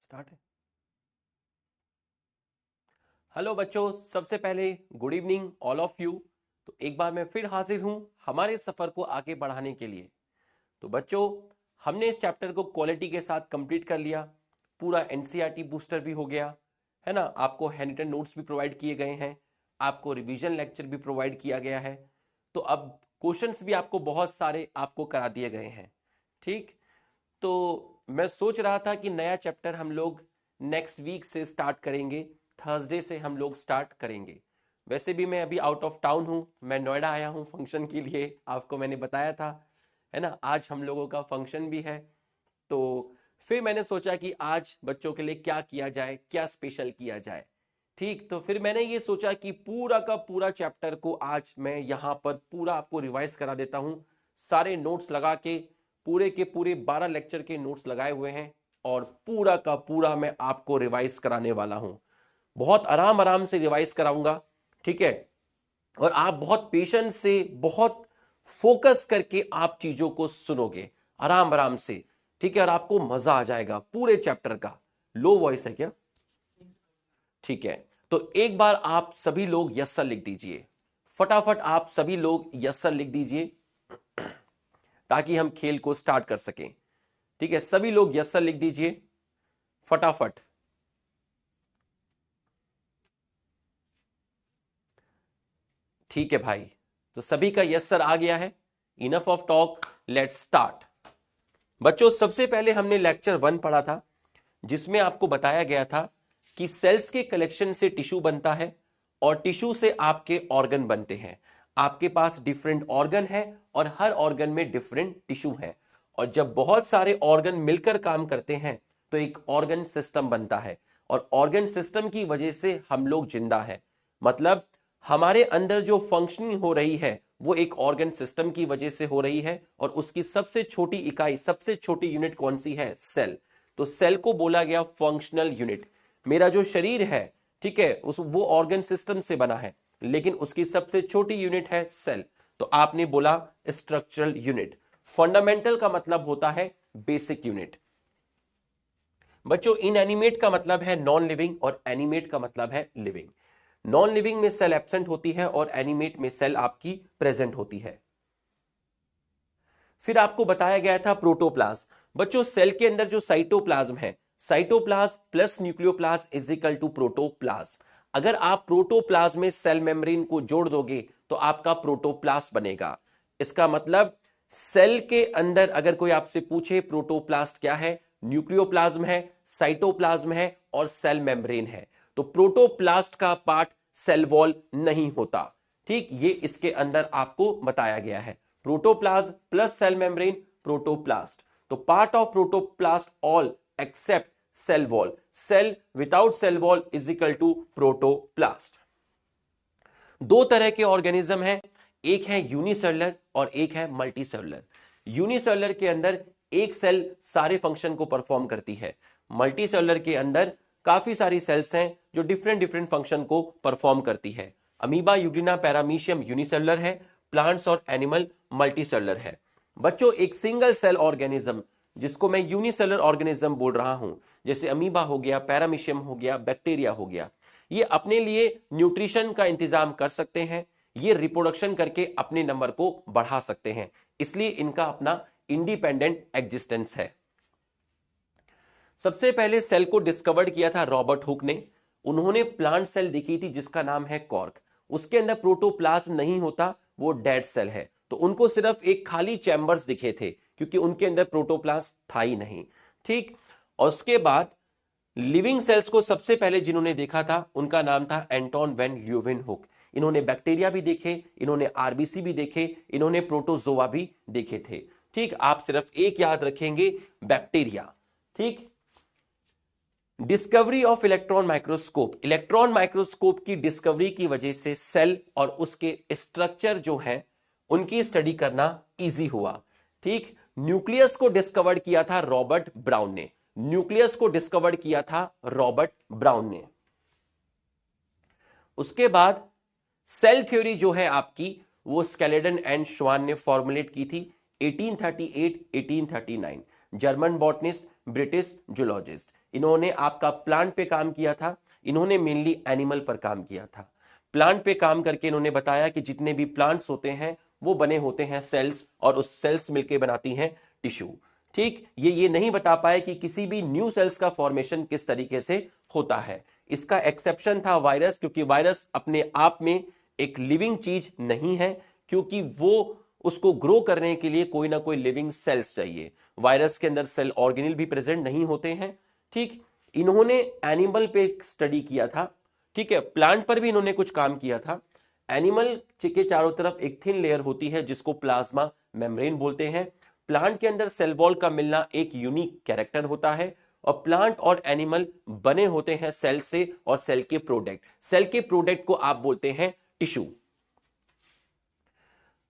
Start है। Hello बच्चों, सबसे पहले good evening all of you. तो एक बार मैं फिर हाजिर हूं हमारे सफर को आगे बढ़ाने के लिए। तो बच्चों, हमने इस चैप्टर को क्वालिटी के साथ कंप्लीट कर लिया। पूरा एनसीईआरटी बूस्टर भी हो गया है ना। आपको हैंडरिटन नोट्स भी प्रोवाइड किए गए हैं, आपको रिवीजन लेक्चर भी प्रोवाइड किया गया है। तो अब क्वेश्चंस भी आपको बहुत सारे आपको करा दिए गए हैं। ठीक, तो मैं सोच रहा था कि नया चैप्टर हम लोग नेक्स्ट वीक से स्टार्ट करेंगे, थर्सडे से हम लोग स्टार्ट करेंगे। वैसे भी मैं अभी आउट ऑफ टाउन हूँ, मैं नोएडा आया हूँ फंक्शन के लिए, आपको मैंने बताया था है ना। आज हम लोगों का फंक्शन भी है, तो फिर मैंने सोचा कि आज बच्चों के लिए क्या किया जाए, क्या स्पेशल किया जाए। ठीक, तो फिर मैंने ये सोचा कि पूरा का पूरा चैप्टर को आज मैं यहाँ पर पूरा आपको रिवाइज करा देता हूँ। सारे नोट्स लगा के पूरे 12 लेक्चर के नोट्स लगाए हुए हैं और पूरा का पूरा मैं आपको रिवाइज कराने वाला हूं। बहुत आराम आराम से रिवाइज कराऊंगा, ठीक है। और आप बहुत पेशेंस से, बहुत फोकस करके आप चीजों को सुनोगे आराम आराम से, ठीक है। और आपको मजा आ जाएगा पूरे चैप्टर का। लो वॉइस है क्या? ठीक है, तो एक बार आप सभी लोग यस सर लिख दीजिए। फटाफट आप सभी लोग यस सर लिख दीजिए ताकि हम खेल को स्टार्ट कर सकें। ठीक है, सभी लोग यस सर लिख दीजिए फटाफट। ठीक है भाई, तो सभी का यस सर आ गया है। Enough of talk, let's start. बच्चों, सबसे पहले हमने लेक्चर 1 पढ़ा था, जिसमें आपको बताया गया था कि सेल्स के कलेक्शन से टिश्यू बनता है और टिश्यू से आपके ऑर्गन बनते हैं। आपके पास डिफरेंट ऑर्गन है और हर ऑर्गन में डिफरेंट टिश्यू है। और जब बहुत सारे ऑर्गन मिलकर काम करते हैं तो एक ऑर्गन सिस्टम बनता है। और ऑर्गन सिस्टम की वजह से हम लोग जिंदा हैं। मतलब हमारे अंदर जो फंक्शनिंग हो रही है वो एक ऑर्गन सिस्टम की वजह से हो रही है। और उसकी सबसे छोटी इकाई, सबसे छोटी यूनिट कौन सी है? सेल। तो सेल को बोला गया फंक्शनल यूनिट। मेरा जो शरीर है, ठीक है, उस वो ऑर्गन सिस्टम से बना है, लेकिन उसकी सबसे छोटी यूनिट है सेल। तो आपने बोला स्ट्रक्चरल यूनिट। फंडामेंटल का मतलब होता है बेसिक यूनिट। बच्चों, इनएनिमेट का मतलब है नॉन लिविंग और एनिमेट का मतलब है लिविंग। नॉन लिविंग में सेल एब्सेंट होती है और एनिमेट में सेल आपकी प्रेजेंट होती है। फिर आपको बताया गया था प्रोटोप्लाज्म। बच्चों, सेल के अंदर जो साइटोप्लाज्म है, cytoplasm plus nucleoplasm is equal to protoplasm. अगर आप प्रोटोप्लाज्म में सेल मेम्ब्रेन को जोड़ दोगे तो आपका प्रोटोप्लास्ट बनेगा। इसका मतलब सेल के अंदर अगर कोई आपसे पूछे प्रोटोप्लास्ट क्या है, न्यूक्लियोप्लाज्म है, साइटोप्लाज्म है और सेल मेम्ब्रेन है। तो प्रोटोप्लास्ट का पार्ट सेल वॉल नहीं होता। ठीक, ये इसके अंदर आपको बताया गया है। Protoplasm plus cell membrane, protoplast. तो part of protoplast all except cell wall. Cell without cell wall is equal to protoplast. दो तरह के ऑर्गेनिज्म हैं, एक है यूनिसेलुलर और एक है मल्टीसेलुलर। यूनिसेलुलर के अंदर एक सेल सारे फंक्शन को परफॉर्म करती है। मल्टीसेलुलर के अंदर काफी सारी सेल्स हैं जो डिफरेंट डिफरेंट फंक्शन को परफॉर्म करती है। अमीबा, यूग्लिना, पैरामीशियम यूनिसेलुलर है, प्लांट्स और एनिमल मल्टीसेलुलर है। बच्चों, एक सिंगल सेल ऑर्गेनिज्म जिसको मैं यूनिसेलुलर ऑर्गेनिज्म बोल रहा हूं, जैसे अमीबा हो गया, पैरामीशियम हो गया, बैक्टीरिया हो गया, ये अपने लिए न्यूट्रिशन का इंतजाम कर सकते हैं। ये रिप्रोडक्शन करके अपने नंबर को बढ़ा सकते हैं, इसलिए इनका अपना इंडिपेंडेंट एग्जिस्टेंस है। सबसे पहले सेल को डिस्कवर्ड किया था रॉबर्ट हुक ने। उन्होंने प्लांट सेल देखी थी जिसका नाम है कॉर्क। उसके अंदर प्रोटोप्लाज्म नहीं होता, वो डेड सेल है। तो उनको सिर्फ एक खाली चैम्बर्स दिखे थे क्योंकि उनके अंदर प्रोटोप्लाज्म था ही नहीं। ठीक, और उसके बाद लिविंग सेल्स को सबसे पहले जिन्होंने देखा था उनका नाम था एंटोन वैन ल्यूवेनहुक। इन्होंने बैक्टीरिया भी देखे, इन्होंने आरबीसी भी देखे, इन्होंने प्रोटोजोआ भी देखे थे। ठीक, आप सिर्फ एक याद रखेंगे, बैक्टीरिया। ठीक, discovery of electron microscope. Electron microscope की डिस्कवरी की वजह से सेल और उसके स्ट्रक्चर जो है उनकी स्टडी करना इजी हुआ। ठीक, न्यूक्लियस को डिस्कवर किया था रॉबर्ट ब्राउन ने। न्यूक्लियस को डिस्कवर किया था रॉबर्ट ब्राउन ने। उसके बाद सेल थ्योरी जो है आपकी, वो स्केलेटन एंड श्वान ने फॉर्मुलेट की थी 1838 1839। जर्मन बॉटनिस्ट, ब्रिटिश जूलॉजिस्ट, इन्होंने आपका प्लांट पे काम किया था, इन्होंने मेनली एनिमल पर काम किया था। प्लांट पे काम करके इन्होंने बताया कि जितने भी प्लांट्स होते हैं वो बने होते हैं सेल्स, और उस सेल्स मिलके बनाती हैं टिश्यू। ठीक, ये नहीं बता पाए कि किसी भी न्यू सेल्स का फॉर्मेशन किस तरीके से होता है। इसका एक्सेप्शन था वायरस, क्योंकि वायरस अपने आप में एक लिविंग चीज नहीं है, क्योंकि वो उसको ग्रो करने के लिए कोई ना कोई लिविंग सेल्स चाहिए। वायरस के अंदर सेल ऑर्गेनिल भी प्रेजेंट नहीं होते हैं। ठीक, इन्होंने एनिमल पे स्टडी किया था, ठीक है, प्लांट पर भी इन्होंने कुछ काम किया था। एनिमल के चारों तरफ एक थिन लेयर होती है जिसको प्लाज्मा मेम्ब्रेन बोलते हैं। प्लांट के अंदर सेल वॉल का मिलना एक यूनिक कैरेक्टर होता है, और प्लांट और एनिमल बने होते हैं सेल से और सेल के प्रोडक्ट। सेल के प्रोडक्ट को आप बोलते हैं टिश्यू।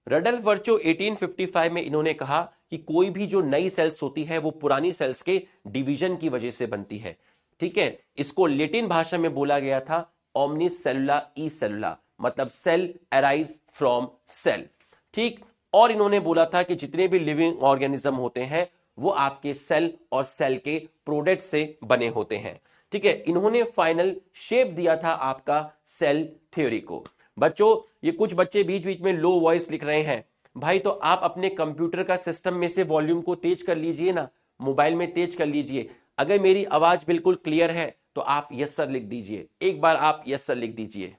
रडल्फ वर्चो 1855 में इन्होंने कहा कि कोई भी जो नई सेल्स होती है वो पुरानी सेल्स के डिवीजन की वजह से बनती है। ठीक है, इसको लैटिन भाषा में बोला गया था ओमनिस सेलुला ई सेलुला, मतलब सेल अराइज फ्रॉम सेल। ठीक, और इन्होंने बोला था कि जितने भी लिविंग ऑर्गेनिज्म होते हैं वो आपके सेल और सेल के प्रोडक्ट से बने होते हैं। ठीक है, इन्होंने फाइनल शेप दिया था आपका सेल थ्योरी को। बच्चों, ये कुछ बच्चे बीच बीच में लो वॉइस लिख रहे हैं, भाई तो आप अपने कंप्यूटर का सिस्टम में से वॉल्यूम को तेज कर लीजिए ना, मोबाइल में तेज कर लीजिए। अगर मेरी आवाज बिल्कुल क्लियर है तो आप यस सर लिख दीजिए, एक बार आप यस सर लिख दीजिए।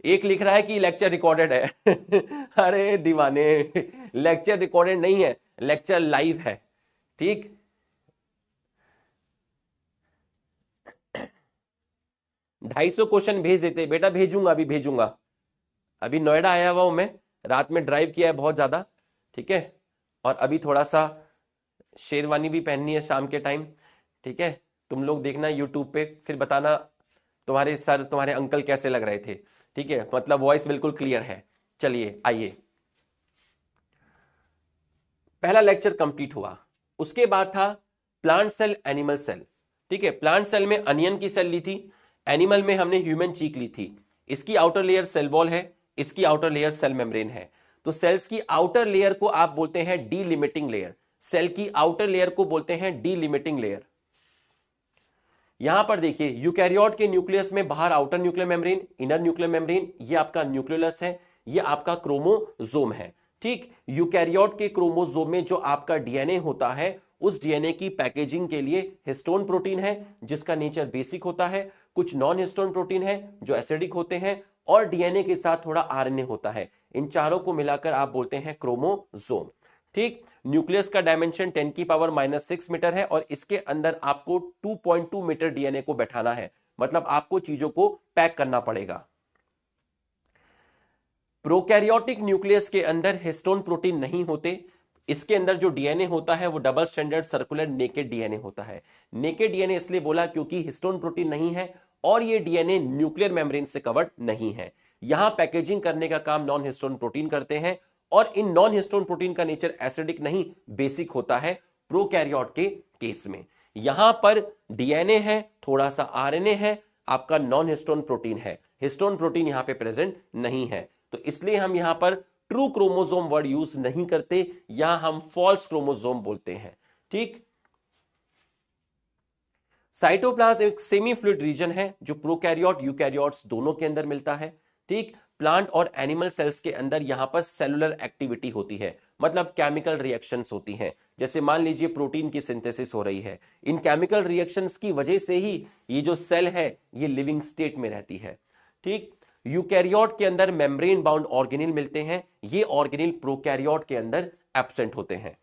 एक लिख रहा है कि लेक्चर रिकॉर्डेड है अरे दीवाने, लेक्चर रिकॉर्डेड नहीं है, लेक्चर लाइव है। ठीक, 250 क्वेश्चन भेज देते बेटा, भेजूंगा, अभी भेजूंगा। अभी नोएडा आया हुआ हूं मैं, रात में ड्राइव किया है बहुत ज्यादा। ठीक है, और अभी थोड़ा सा शेरवानी भी पहननी है शाम के टाइम। ठीक है, तुम लोग देखना यूट्यूब पे, फिर बताना तुम्हारे सर तुम्हारे अंकल कैसे लग रहे थे। ठीक है, मतलब वॉइस बिल्कुल क्लियर है। चलिए आइए, पहला लेक्चर कंप्लीट हुआ। उसके बाद था प्लांट सेल एनिमल सेल। ठीक है, प्लांट सेल में अनियन की सेल ली थी, एनिमल में हमने ह्यूमन चीक ली थी। इसकी आउटर लेयर सेल वॉल है, इसकी आउटर लेयर सेल मेम्ब्रेन है। तो सेल्स की आउटर लेयर को आप बोलते हैं डीलिमिटिंग लेयर, सेल की आउटर लेयर को बोलते हैं डीलिमिटिंग लेयर। यहां पर देखिए, यूकैरियोट के न्यूक्लियस में बाहर outer nuclear membrane, inner nuclear membrane, ये आपका न्यूक्लियोलस है, ये आपका क्रोमोसोम है। ठीक, यूकैरियोट के क्रोमोसोम में जो आपका डीएनए होता है, उस डीएनए की पैकेजिंग के लिए हिस्टोन प्रोटीन है जिसका नेचर बेसिक होता है, कुछ नॉन हिस्टोन प्रोटीन है जो एसिडिक होते हैं, और डीएनए के साथ थोड़ा आरएनए होता है। इन चारों को मिलाकर आप बोलते हैं क्रोमोसोम। ठीक, न्यूक्लियस का डायमेंशन 10⁻⁻⁶ मीटर है, और इसके अंदर आपको 2.2 मीटर डीएनए को बैठाना है, मतलब आपको चीजों को पैक करना पड़ेगा। प्रोकैरियोटिक न्यूक्लियस के अंदर हिस्टोन प्रोटीन नहीं होते, इसके अंदर जो डीएनए होता है वो double standard circular naked DNA होता है। नेकेड डीएनए इसलिए बोला क्योंकि हिस्टोन प्रोटीन नहीं है और ये डीएनए न्यूक्लियर मेम्ब्रेन से कवर्ड नहीं है। यहां पैकेजिंग करने का काम नॉन हिस्टोन प्रोटीन करते हैं, और इन नॉन हिस्टोन प्रोटीन का नेचर एसिडिक नहीं बेसिक होता है प्रोकैरियोट के केस में। यहां पर डीएनए है, थोड़ा सा आरएनए है, आपका नॉन हिस्टोन प्रोटीन है, हिस्टोन प्रोटीन यहां पे प्रेजेंट नहीं है। तो इसलिए हम यहां पर ट्रू क्रोमोसोम वर्ड यूज नहीं करते, यहां हम फॉल्स क्रोमोसोम बोलते हैं। ठीक, साइटोप्लाज्म एक सेमी फ्लूइड रीजन है जो प्रोकैरियोट यूकैरियोट्स दोनों के अंदर मिलता है। ठीक, प्लांट और एनिमल सेल्स के अंदर यहां पर सेलुलर एक्टिविटी होती है, मतलब केमिकल रिएक्शंस होती हैं। जैसे मान लीजिए प्रोटीन की सिंथेसिस हो रही है, इन केमिकल रिएक्शंस की वजह से ही ये जो सेल है ये लिविंग स्टेट में रहती है। ठीक, यूकैरियोट के अंदर मेम्ब्रेन बाउंड ऑर्गेनिल मिलते हैं, ये ऑर्गेनिल प्रोकैरियोट के अंदर एब्सेंट होते हैं।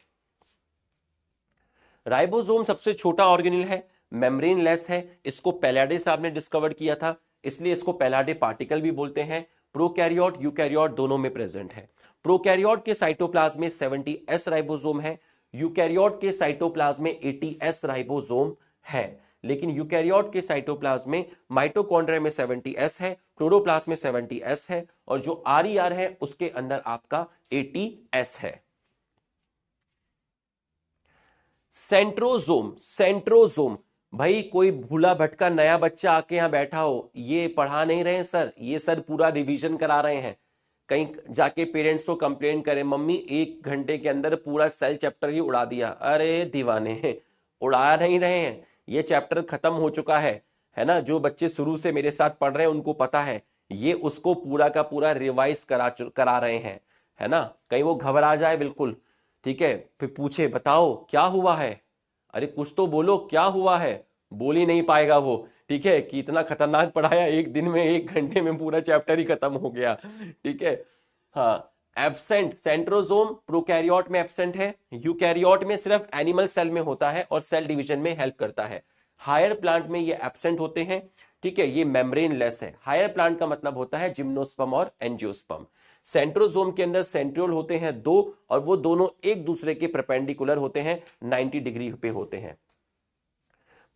राइबोसोम सबसे छोटा ऑर्गेनिल है, मेम्ब्रेन लेस है, इसको पैलाडे साहब ने डिस्कवर किया था, इसलिए इसको पैलाडे पार्टिकल भी बोलते हैं। प्रोकैरियोट यूकैरियोट दोनों में प्रेजेंट है। प्रोकैरियोट के साइटोप्लाज्म में 70s राइबोसोम है, यूकैरियोट के साइटोप्लाज्म में 80s राइबोसोम है। लेकिन यूकैरियोट के साइटोप्लाज्म में माइटोकॉन्ड्रिया में 70s है, क्लोरोप्लास्ट में 70s है, और जो आरईआर है उसके अंदर आपका 80s है। सेंट्रोजोम, सेंट्रोजोम, भाई कोई भूला भटका नया बच्चा आके यहां बैठा हो, ये पढ़ा नहीं रहे सर, ये सर पूरा रिवीजन करा रहे हैं। कहीं जाके पेरेंट्स को कंप्लेन करें, मम्मी 1 घंटे के अंदर पूरा सेल चैप्टर ही उड़ा दिया। अरे दीवाने, उड़ा नहीं रहे हैं, ये चैप्टर खत्म हो चुका है ना। जो बच्चे शुरू से मेरे साथ पढ़ रहे हैं उनको पता है, ये उसको पूरा का पूरा रिवाइज करा रहे हैं, है ना। कहीं वो घबरा जाए बिल्कुल, ठीक है, फिर पूछे बताओ क्या हुआ है, अरे कुछ तो बोलो क्या हुआ है, बोल ही नहीं पाएगा वो, ठीक है, कि इतना खतरनाक पढ़ाया, एक दिन में 1 घंटे में पूरा चैप्टर ही खत्म हो गया, ठीक है। हाँ, एब्सेंट सेंट्रोजोम प्रोकैरियोट में एब्सेंट है, यूकैरियोट में सिर्फ एनिमल सेल में होता है और सेल डिवीजन में हेल्प करता है। हायर प्लांट में ये एब्सेंट होते हैं, ठीक है, ये मेम्ब्रेन लेस है। हायर प्लांट का मतलब होता है जिम्नोस्पर्म और एंजियोस्पर्म। सेंट्रोजोम के अंदर सेंट्रियोल होते हैं 2, और वो दोनों एक दूसरे के परपेंडिकुलर होते हैं, 90 डिग्री पे होते हैं।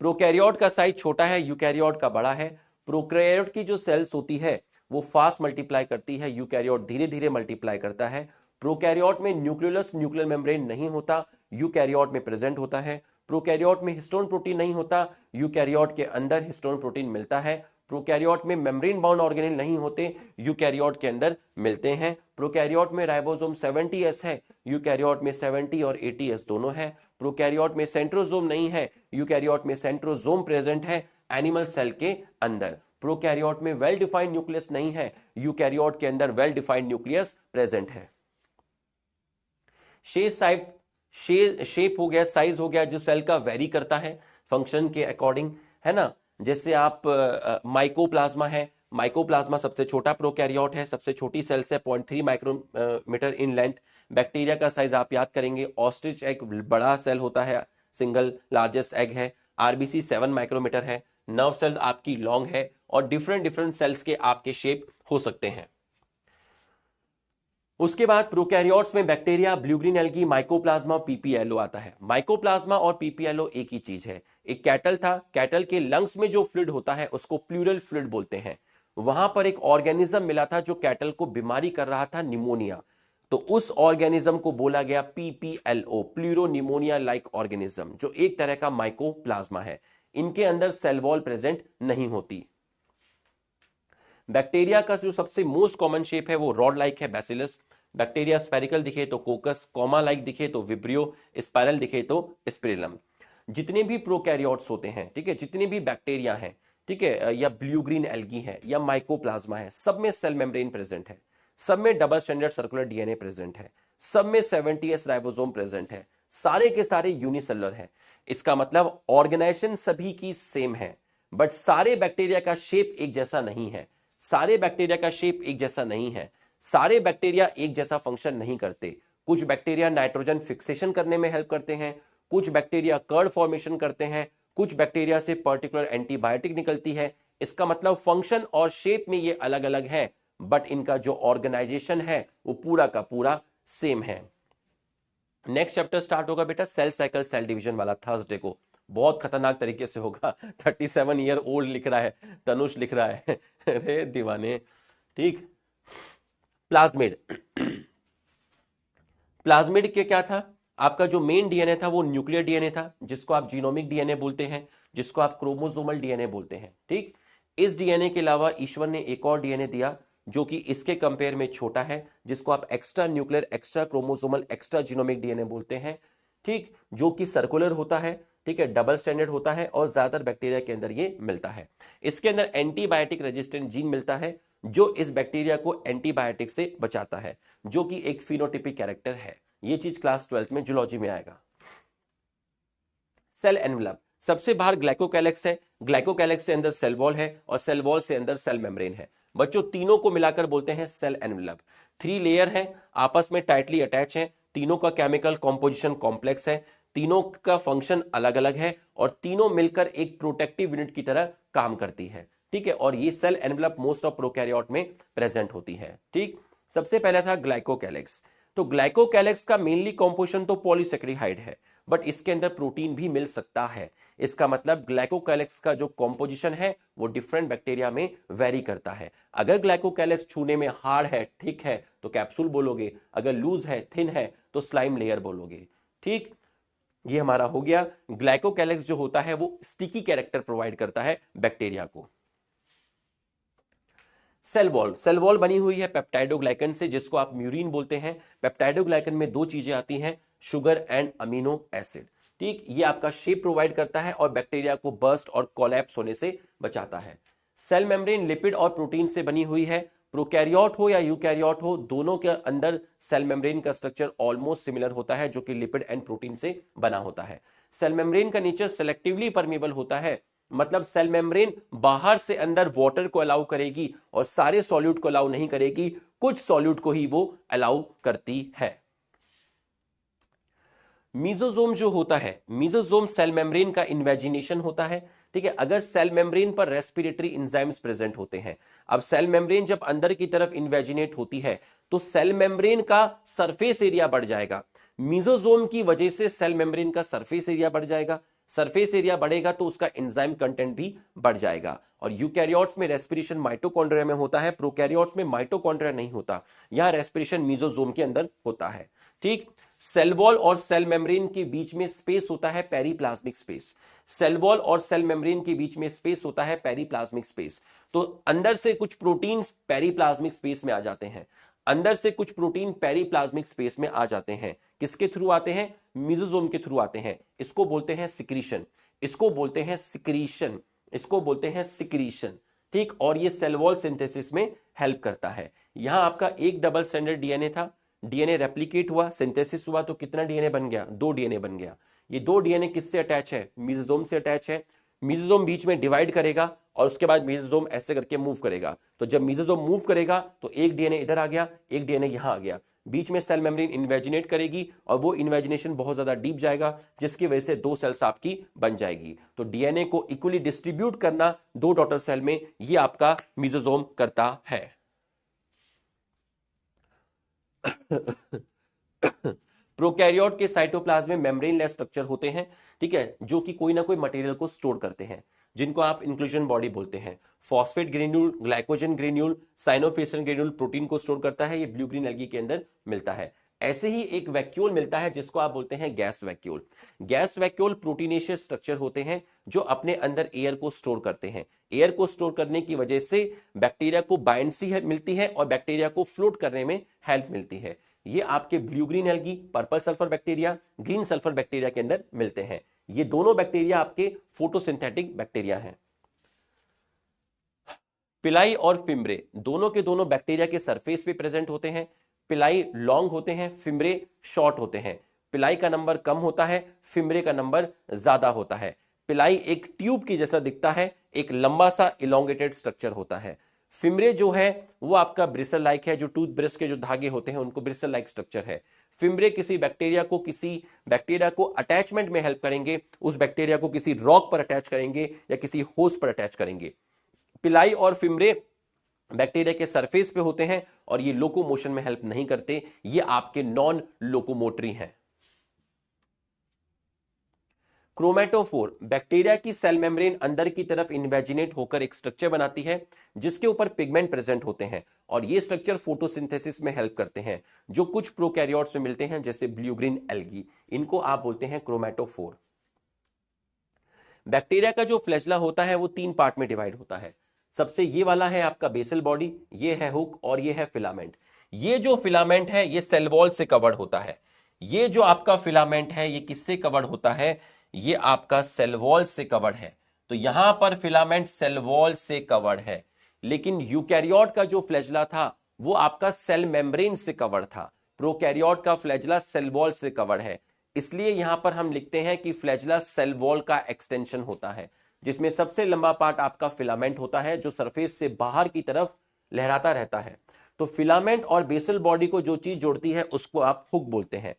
प्रोकैरियोट का साइज छोटा है, यूकैरियोट का बड़ा है। प्रोकैरियोट की जो सेल्स होती है वो फास्ट मल्टीप्लाई करती है, यूकैरियोट धीरे धीरे मल्टीप्लाई करता है। प्रोकैरियोट में न्यूक्लियस न्यूक्लियर मेम्ब्रेन नहीं होता, यूकैरियोट में प्रेजेंट होता है। प्रोकैरियोट में हिस्टोन प्रोटीन नहीं होता, यूकैरियोट के अंदर हिस्टोन प्रोटीन मिलता है। प्रोकैरियोट में मेम्ब्रेन बाउंड ऑर्गेनेल नहीं होते, यूकैरियोट के अंदर मिलते हैं। प्रोकैरियोट में राइबोसोम 70s है, यूकैरियोट में 70 और 80s दोनों है। प्रोकैरियोट में सेंट्रोजोम नहीं है, यूकैरियोट में सेंट्रोजोम प्रेजेंट है एनिमल सेल के अंदर। प्रोकैरियोट में वेल डिफाइंड न्यूक्लियस नहीं है, यूकैरियोट के अंदर वेल डिफाइंड न्यूक्लियस प्रेजेंट है। शेप हो गया, साइज हो गया, जो सेल का वेरी करता है फंक्शन के अकॉर्डिंग, है ना। जैसे आप माइकोप्लाज्मा है, माइकोप्लाज्मा सबसे छोटा प्रोकैरियोट है, सबसे छोटी सेल्स है 0.3 माइक्रोमीटर इन लेंथ। बैक्टीरिया का साइज आप याद करेंगे, ऑस्ट्रिच एग बड़ा सेल होता है, सिंगल लार्जेस्ट एग है। आरबीसी 7 माइक्रोमीटर है। नर्व सेल आपकी लॉन्ग है, और डिफरेंट डिफरेंट सेल्स के आपके शेप हो सकते हैं। उसके बाद प्रोकैरियोट्स में bacteria, blue green algae, mycoplasma, PPLO आता है। माइकोप्लाज्मा और पीपीएलओ एक ही चीज है। एक कैटल था, कैटल के लंग्स में जो फ्लूइड होता है उसको प्लूरल फ्लूइड बोलते हैं। वहां पर एक ऑर्गेनिज्म मिला था जो कैटल को बीमारी कर रहा था, निमोनिया, तो उस ऑर्गेनिज्म को बोला गया PPLO, pleuro pneumonia like organism, जो एक तरह का माइकोप्लाज्मा है। इनके अंदर सेल वॉल प्रेजेंट नहीं होती। बैक्टीरिया का जो सबसे मोस्ट कॉमन शेप है वो रॉड लाइक है, बैसिलस। बैक्टीरिया स्पेरिकल दिखे तो कोकस, कॉमा लाइक दिखे तो विब्रियो, स्पाइरल दिखे तो स्पिरिलम। जितने भी प्रोकैरियोट्स होते हैं, ठीक है, जितने भी बैक्टीरिया हैं, ठीक है, या ब्लू ग्रीन एल्गी है या माइकोप्लाज्मा है, सब में सेल मेम्ब्रेन प्रेजेंट है, सब में double standard circular DNA present है, सब में 70s राइबोसोम प्रेजेंट है, सारे के सारे यूनिसेलुलर है। इसका मतलब ऑर्गेनाइजेशन सभी की सेम है, बट सारे बैक्टीरिया का शेप एक जैसा नहीं है, सारे बैक्टीरिया का शेप एक जैसा नहीं है, सारे बैक्टीरिया एक जैसा फंक्शन नहीं करते। कुछ बैक्टीरिया नाइट्रोजन फिक्सेशन करने में हेल्प करते हैं, कुछ बैक्टीरिया कर्ड फॉर्मेशन करते हैं, कुछ बैक्टीरिया से पर्टिकुलर एंटीबायोटिक निकलती है। इसका मतलब फंक्शन और शेप में ये अलग अलग है, बट इनका जो ऑर्गेनाइजेशन है वो पूरा का पूरा सेम है। नेक्स्ट चैप्टर स्टार्ट होगा बेटा सेल साइकिल सेल डिवीजन वाला, थर्सडे को, बहुत खतरनाक तरीके से होगा। 37 ईयर ओल्ड लिख रहा है, तनुष लिख रहा है। अरे दीवाने, ठीक। प्लाज्मिड, प्लाज्मिड के क्या था, आपका जो मेन डीएनए था वो न्यूक्लियर डीएनए था, जिसको आप जीनोमिक डीएनए बोलते हैं, जिसको आप क्रोमोसोमल डीएनए बोलते हैं, ठीक। इस डीएनए के अलावा ईश्वर ने एक और डीएनए दिया जो कि इसके कंपेयर में छोटा है, जिसको आप extra nuclear, extra chromosomal, extra genomic DNA बोलते हैं, ठीक, जो कि सर्कुलर होता है, ठीक है, डबल स्टैंडर्ड होता है, और ज्यादातर बैक्टीरिया के अंदर ये मिलता है। इसके अंदर एंटीबायोटिक रेजिस्टेंट जीन मिलता है, जो इस बैक्टीरिया को एंटीबायोटिक से बचाता है, जो कि एक फिनोटिपिक कैरेक्टर है। ये चीज क्लास 12th में जूलॉजी में आएगा। सेल एनवेलप, सबसे बाहर ग्लाइकोकैलेक्स है, ग्लाइकोकैलेक्स से अंदर सेल वॉल है, और सेल वॉल से अंदर सेल मेम्ब्रेन है। बच्चों तीनों को मिलाकर बोलते हैं सेल एनवेलप। 3 लेयर है, आपस में टाइटली अटैच है, तीनों का केमिकल कॉम्पोजिशन कॉम्प्लेक्स है, तीनों का फंक्शन अलग अलग है, और तीनों मिलकर एक प्रोटेक्टिव यूनिट की तरह काम करती है, ठीक है। और ये cell envelope most of prokaryote में प्रेजेंट होती है, ठीक। सबसे पहला था ग्लाइकोकैलेक्स। तो ग्लाइकोकैलेक्स का मेनली कॉम्पोजिशन तो पॉलीसेकेराइड है, बट इसके अंदर प्रोटीन भी मिल सकता है। इसका मतलब ग्लाइकोकैलेक्स का जो कॉम्पोजिशन है वो डिफरेंट बैक्टीरिया में वेरी करता है। अगर ग्लाइकोकैलेक्स छूने में हार्ड है, ठीक है, तो कैप्सूल बोलोगे, अगर लूज है, थिन है, तो स्लाइम लेयर बोलोगे, ठीक। ये हमारा हो गया। ग्लाइकोकैलेक्स जो होता है वो स्टिकी कैरेक्टर प्रोवाइड करता है बैक्टीरिया को। सेल वॉल, सेल वॉल बनी हुई है पेप्टाइडोग्लाइकन से, जिसको आप म्यूरिन बोलते हैं। पेप्टाइडोग्लाइकन में 2 चीजें आती हैं, शुगर एंड अमीनो एसिड। ठीक, ये आपका शेप प्रोवाइड करता है और बैक्टीरिया को बर्स्ट और कोलैप्स होने से बचाता है। सेल मेम्ब्रेन लिपिड और प्रोटीन से बनी हुई है। प्रोकैरियोट हो या यूकैरियोट हो, दोनों के अंदर सेल मेम्ब्रेन का स्ट्रक्चर ऑलमोस्ट सिमिलर होता है, जो कि लिपिड एंड प्रोटीन से बना होता है। सेल मेम्ब्रेन का नेचर सेलेक्टिवली परमेबल होता है, मतलब सेल मेम्ब्रेन बाहर से अंदर वाटर को अलाउ करेगी और सारे सॉल्यूट को अलाउ नहीं करेगी, कुछ सॉल्यूट को ही वो अलाउ करती है। मीजोजोम जो होता है, मीजोजोम सेल मेम्ब्रेन का इन्वेजिनेशन होता है। ठीक है, अगर सेल मेम्ब्रेन पर रेस्पिरेटरी एंजाइम्स प्रेजेंट होते हैं। अब सेल मेम्ब्रेन जब अंदर की तरफ इन्वेजिनेट होती है तो सेल मेम्ब्रेन का सरफेस एरिया बढ़ जाएगा। मीजोजोम की वजह से सेल मेम्ब्रेन का सरफेस एरिया बढ़ जाएगा। सरफेस एरिया बढ़ेगा तो उसका एंजाइम कंटेंट भी बढ़ जाएगा। और यूकैरियोट्स में रेस्पिरेशन माइटोकॉन्ड्रिया में होता है, प्रोकैरियोट्स में माइटोकॉन्ड्रिया नहीं होता, यहां रेस्पिरेशन मीजोजोम के अंदर होता है। ठीक, सेल वॉल और सेल मेम्ब्रेन के बीच में स्पेस होता है पेरीप्लाज्मिक स्पेस। सेल वॉल और सेल मेम्ब्रेन के बीच में स्पेस होता है पेरीप्लाज्मिक स्पेस। तो अंदर से कुछ प्रोटीन्स पेरीप्लाज्मिक स्पेस में आ जाते हैं, अंदर से कुछ प्रोटीन पेरीप्लाज्मिक स्पेस में आ जाते हैं। किसके थ्रू आते हैं? मीजोजोम के थ्रू आते हैं। इसको बोलते हैं सिक्रीशन, इसको बोलते हैं सिक्रीशन, इसको बोलते हैं सिक्रीशन। ठीक, और ये सेल वॉल सिंथेसिस में हेल्प करता है। यहां आपका एक डबल स्ट्रैंडेड डीएनए था, डीएनए रेप्लिकेट हुआ, सिंथेसिस हुआ, तो कितना डीएनए बन गया? 2 डीएनए बन गया। ये 2 डीएनए किससे अटैच है? मीजोजोम से अटैच है। मीजोजोम बीच में डिवाइड करेगा और उसके बाद मीजोजोम ऐसे करके मूव करेगा। तो जब मीजोजोम मूव करेगा तो एक डीएनए इधर आ गया, एक डीएनए यहां आ गया। बीच में सेल मेम्ब्रेन इन्वेजिनेट करेगी और वो इन्वेजिनेशन बहुत ज्यादा डीप जाएगा, जिसकी वजह से 2 सेल्स आपकी बन जाएगी। तो डीएनए को इक्वली डिस्ट्रीब्यूट करना 2 डॉटर सेल में, ये आपका मीजोजोम करता है। प्रोकैरियोट के साइटोप्लाज्म में मेम्ब्रेन लेस स्ट्रक्चर होते हैं, ठीक है, जो कि कोई ना कोई मटेरियल को स्टोर करते हैं, जिनको आप इंक्लूजन बॉडी बोलते हैं। Phosphate granule, glycogen granule, cyanophycin granule protein को स्टोर करता है, ये ब्लू ग्रीन एल्गी के अंदर मिलता है। ऐसे ही एक वैक्यूल मिलता है जिसको आप बोलते हैं gas vacuole. Gas vacuole proteinaceous structure होते हैं जो अपने अंदर एयर को स्टोर करते हैं। एयर को स्टोर करने की वजह से बैक्टीरिया को बायंसी मिलती है और बैक्टीरिया को फ्लोट करने में हेल्प मिलती है। ये आपके blue green algae, purple sulphur bacteria, green sulphur bacteria के अंदर मिलते हैं। ये दोनों बैक्टीरिया आपके फोटोसिंथेटिक बैक्टीरिया हैं। पिलाई और फिम्ब्रे दोनों के दोनों बैक्टीरिया के सरफेस पे प्रेजेंट होते हैं। पिलाई लॉन्ग होते हैं, फिम्ब्रे शॉर्ट होते हैं। पिलाई का नंबर कम होता है, फिम्ब्रे का नंबर ज्यादा होता है। पिलाई एक ट्यूब की जैसा दिखता है, एक लंबा सा इलोंगेटेड स्ट्रक्चर होता है। फिम्ब्रे जो है वो आपका ब्रिसल लाइक है, जो टूथब्रश के जो धागे होते हैं उनको ब्रिसल लाइक स्ट्रक्चर है। फिम्ब्रे किसी बैक्टीरिया को अटैचमेंट में हेल्प करेंगे, उस बैक्टीरिया को किसी रॉक पर अटैच करेंगे या किसी होस्ट पर अटैच करेंगे। पिलाई और फिम्ब्रे बैक्टीरिया के सरफेस पे होते हैं और ये लोकोमोशन में हेल्प नहीं करते, ये आपके नॉन लोकोमोटरी हैं। क्रोमेटोफोर, बैक्टीरिया की सेल मेम्ब्रेन अंदर की तरफ इन्वेजिनेट होकर एक स्ट्रक्चर बनाती है जिसके ऊपर पिगमेंट प्रेजेंट होते हैं और ये स्ट्रक्चर फोटोसिंथेसिस में हेल्प करते हैं, जो कुछ प्रोकैरियोट्स में मिलते हैं जैसे ब्लू ग्रीन एल्गी। इनको आप बोलते हैं क्रोमेटोफोर। बैक्टीरिया का जो फ्लैजला होता है वो 3 पार्ट में डिवाइड होता है। सबसे ये वाला है आपका बेसल बॉडी, ये है हुक और ये है फिलामेंट। ये जो फिलामेंट है ये सेल वॉल से कवर्ड होता है। ये जो आपका फिलामेंट है ये किससे कवर्ड होता है? ये आपका सेल वॉल से कवर्ड है। तो यहां पर फिलामेंट सेल वॉल से कवर्ड है, लेकिन यूकैरियोट का जो फ्लैजला था वो आपका सेल मेम्ब्रेन से कवर्ड था। प्रोकैरियोट का फ्लैजला सेल वॉल से कवर्ड है, इसलिए यहां पर हम लिखते हैं कि फ्लैजला सेल वॉल का एक्सटेंशन होता है, जिसमें सबसे लंबा पार्ट आपका फिलामेंट होता है जो सरफेस से बाहर की तरफ लहराता रहता है। तो फिलामेंट और बेसल बॉडी को जो चीज जोड़ती है उसको आप हुक बोलते हैं।